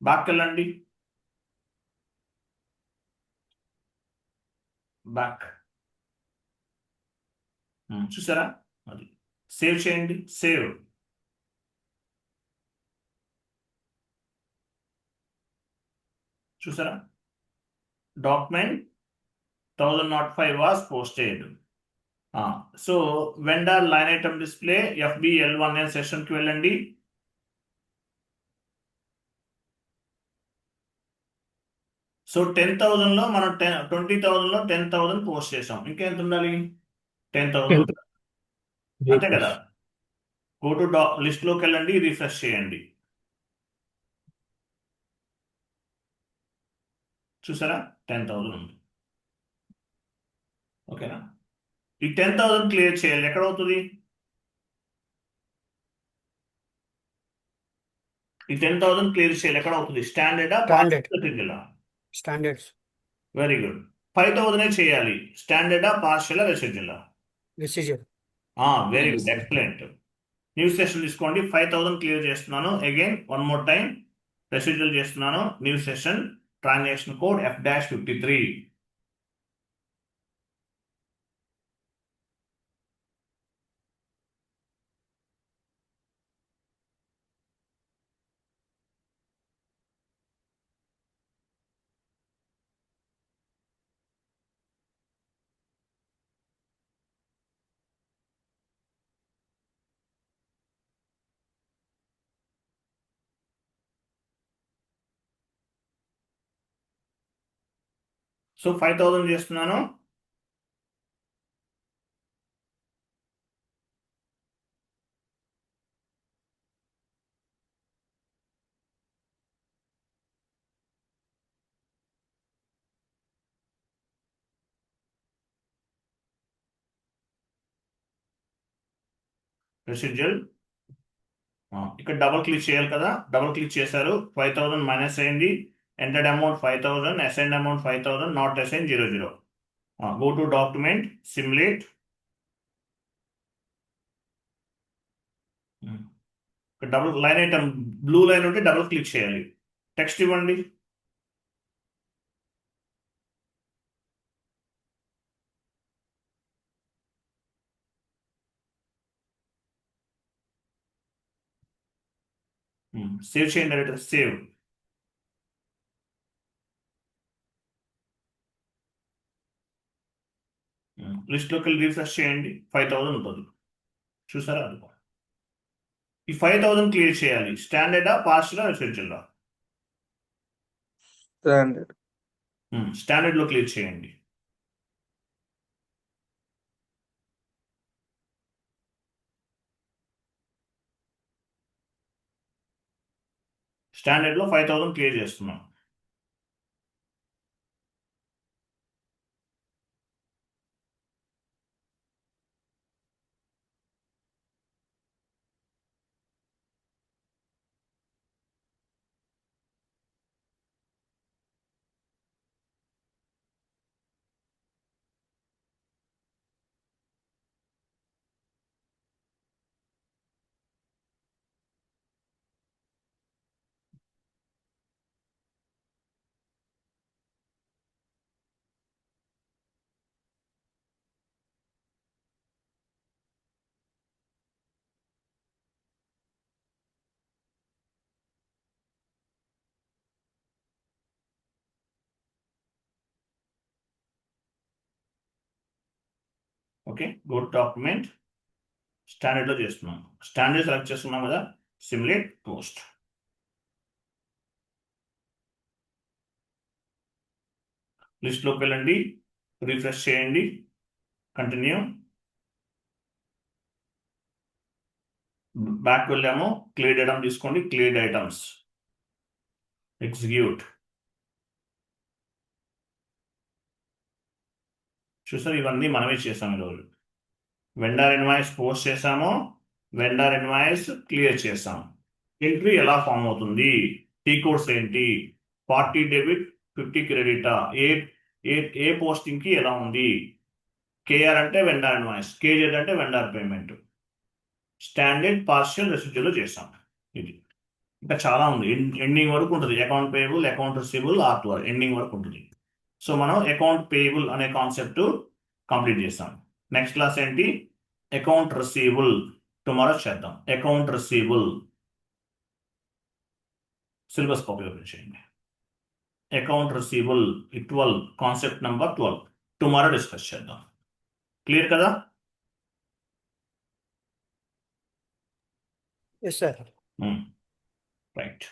బ్యాక్ వెళ్ళండి, బ్యాక్. చూసారా? అది సేవ్ చేయండి. సేవ్. చూసారా? Document 1005 was posted. So vendor line item display FBL1N సెషన్కి వెళ్ళండి. సో 10,000 లో మనం 20,000 లో 10,000 పోస్ట్ చేసాం. ఇంకెంత ఉండాలి? 10,000. అంతే కదా? గో టు లిస్ట్ లోకి వెళ్ళండి, రిఫ్రెష్ చేయండి. చూసారా? 10,000 ఉంది. ఓకేనా? ఈ 10,000 క్లియర్ చేయాలి. ఎక్కడ అవుతుంది? ఈ 10,000 క్లియర్ చేయాలి. ఎక్కడ అవుతుంది? స్టాండర్డా? Standard. Standards. Very good. 5,000 చేయాలి. స్టాండర్డా, partial, residual? Residual. Very good, excellent. New session తీసుకోండి. 5,000 క్లియర్ చేస్తున్నాను. Again one more time residual చేస్తున్నాను. New session, transaction code F-53. So 5,000 చేస్తున్నాను. రెసిడ్యూల్ ఇక్కడ డబుల్ క్లిక్ చేయాలి కదా? డబుల్ క్లిక్ చేశారు. 5,000 మైనస్ అయింది. Entered amount 5,000, assign amount 5,000, not assign 00. Go to document, simulate. Double line item blue line ఉంటే double click చేయాలి. Text ఇవ్వండి. సేవ్ చేయండి. Direct save. లిస్ట్లోకి వెళ్ళి రీఫ్రెష్ చేయండి. 5,000 ఉంటుంది. చూసారా? అది ఈ 5,000 క్లియర్ చేయాలి. స్టాండర్డా, పార్షియల్, రెసిడ్యూల్? Standard. స్టాండర్డ్ లో క్లియర్ చేయండి. స్టాండర్డ్ లో 5,000 క్లియర్ చేస్తున్నాం. ఓకే, గో డాక్యుమెంట్, స్టాండర్డ్లో చేస్తున్నాం. స్టాండర్డ్ సెలెక్ట్ చేస్తున్నాం కదా, సిమ్యులేట్ పోస్ట్. లిస్ట్లోకి వెళ్ళండి, రిఫ్రెష్ చేయండి, కంటిన్యూ. బ్యాక్ వెళ్ళాము, క్లియర్డ్ ఐటమ్ తీసుకోండి, క్లియర్డ్ ఐటమ్స్, ఎగ్జిక్యూట్. చూసారు, ఇవన్నీ మనమే చేసాం ఈరోజు. వెండర్ ఇన్వాయిస్ పోస్ట్ చేసాము, వెండర్ ఇన్వాయిస్ క్లియర్ చేసాం. ఎంట్రీ ఎలా ఫామ్ అవుతుంది, టీ కోడ్స్ ఏంటి, 40 డెబిట్ 50 క్రెడిటా, ఏ ఏ ఏ పోస్టింగ్ కి ఎలా ఉంది, కేఆర్ అంటే వెండర్ ఇన్వాయిస్, కేజెడ్ అంటే వెండర్ పేమెంట్, స్టాండర్డ్ పార్షియల్ రెసిడ్యూలో చేసాం. ఇది ఇంకా చాలా ఉంది, ఎండింగ్ వరకు ఉంటుంది. Account payable, account receivable, or ఎండింగ్ వరకు ఉంటుంది. సో మనం అకౌంట్ పేయబుల్ అనే కాన్సెప్ట్ కంప్లీట్ చేస్తాం. నెక్స్ట్ క్లాస్ ఏంటి, అకౌంట్ రిసీవబుల్. టుమారో చేద్దాం. Account receivable syllabus copy open చేయండి. Account receivable 12, concept number 12. Tomorrow discuss చేద్దాం. క్లియర్ కదా? Yes sir. Right,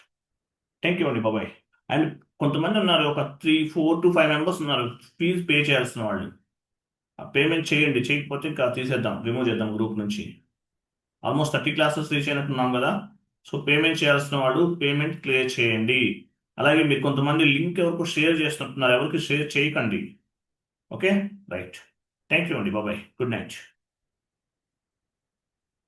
thank you అండి, బాబాయ్. అండ్ కొంతమంది ఉన్నారు, ఒక 4 to 5 మెంబర్స్ ఉన్నారు ఫీజు పే చేయాల్సిన వాళ్ళు. పేమెంట్ చేయండి, చేయకపోతే ఇంకా తీసేద్దాం, రిమూవ్ చేద్దాం గ్రూప్ నుంచి. ఆల్మోస్ట్ 30 క్లాసెస్ రీచ్ అయినట్టున్నాం కదా. సో పేమెంట్ చేయాల్సిన వాళ్ళు పేమెంట్ క్లియర్ చేయండి. అలాగే మీరు కొంతమంది లింక్ ఎవరికి షేర్ చేస్తున్నారు, ఎవరికి షేర్ చేయకండి. ఓకే, రైట్, థ్యాంక్ యూ అండి, బాబాయ్, గుడ్ నైట్.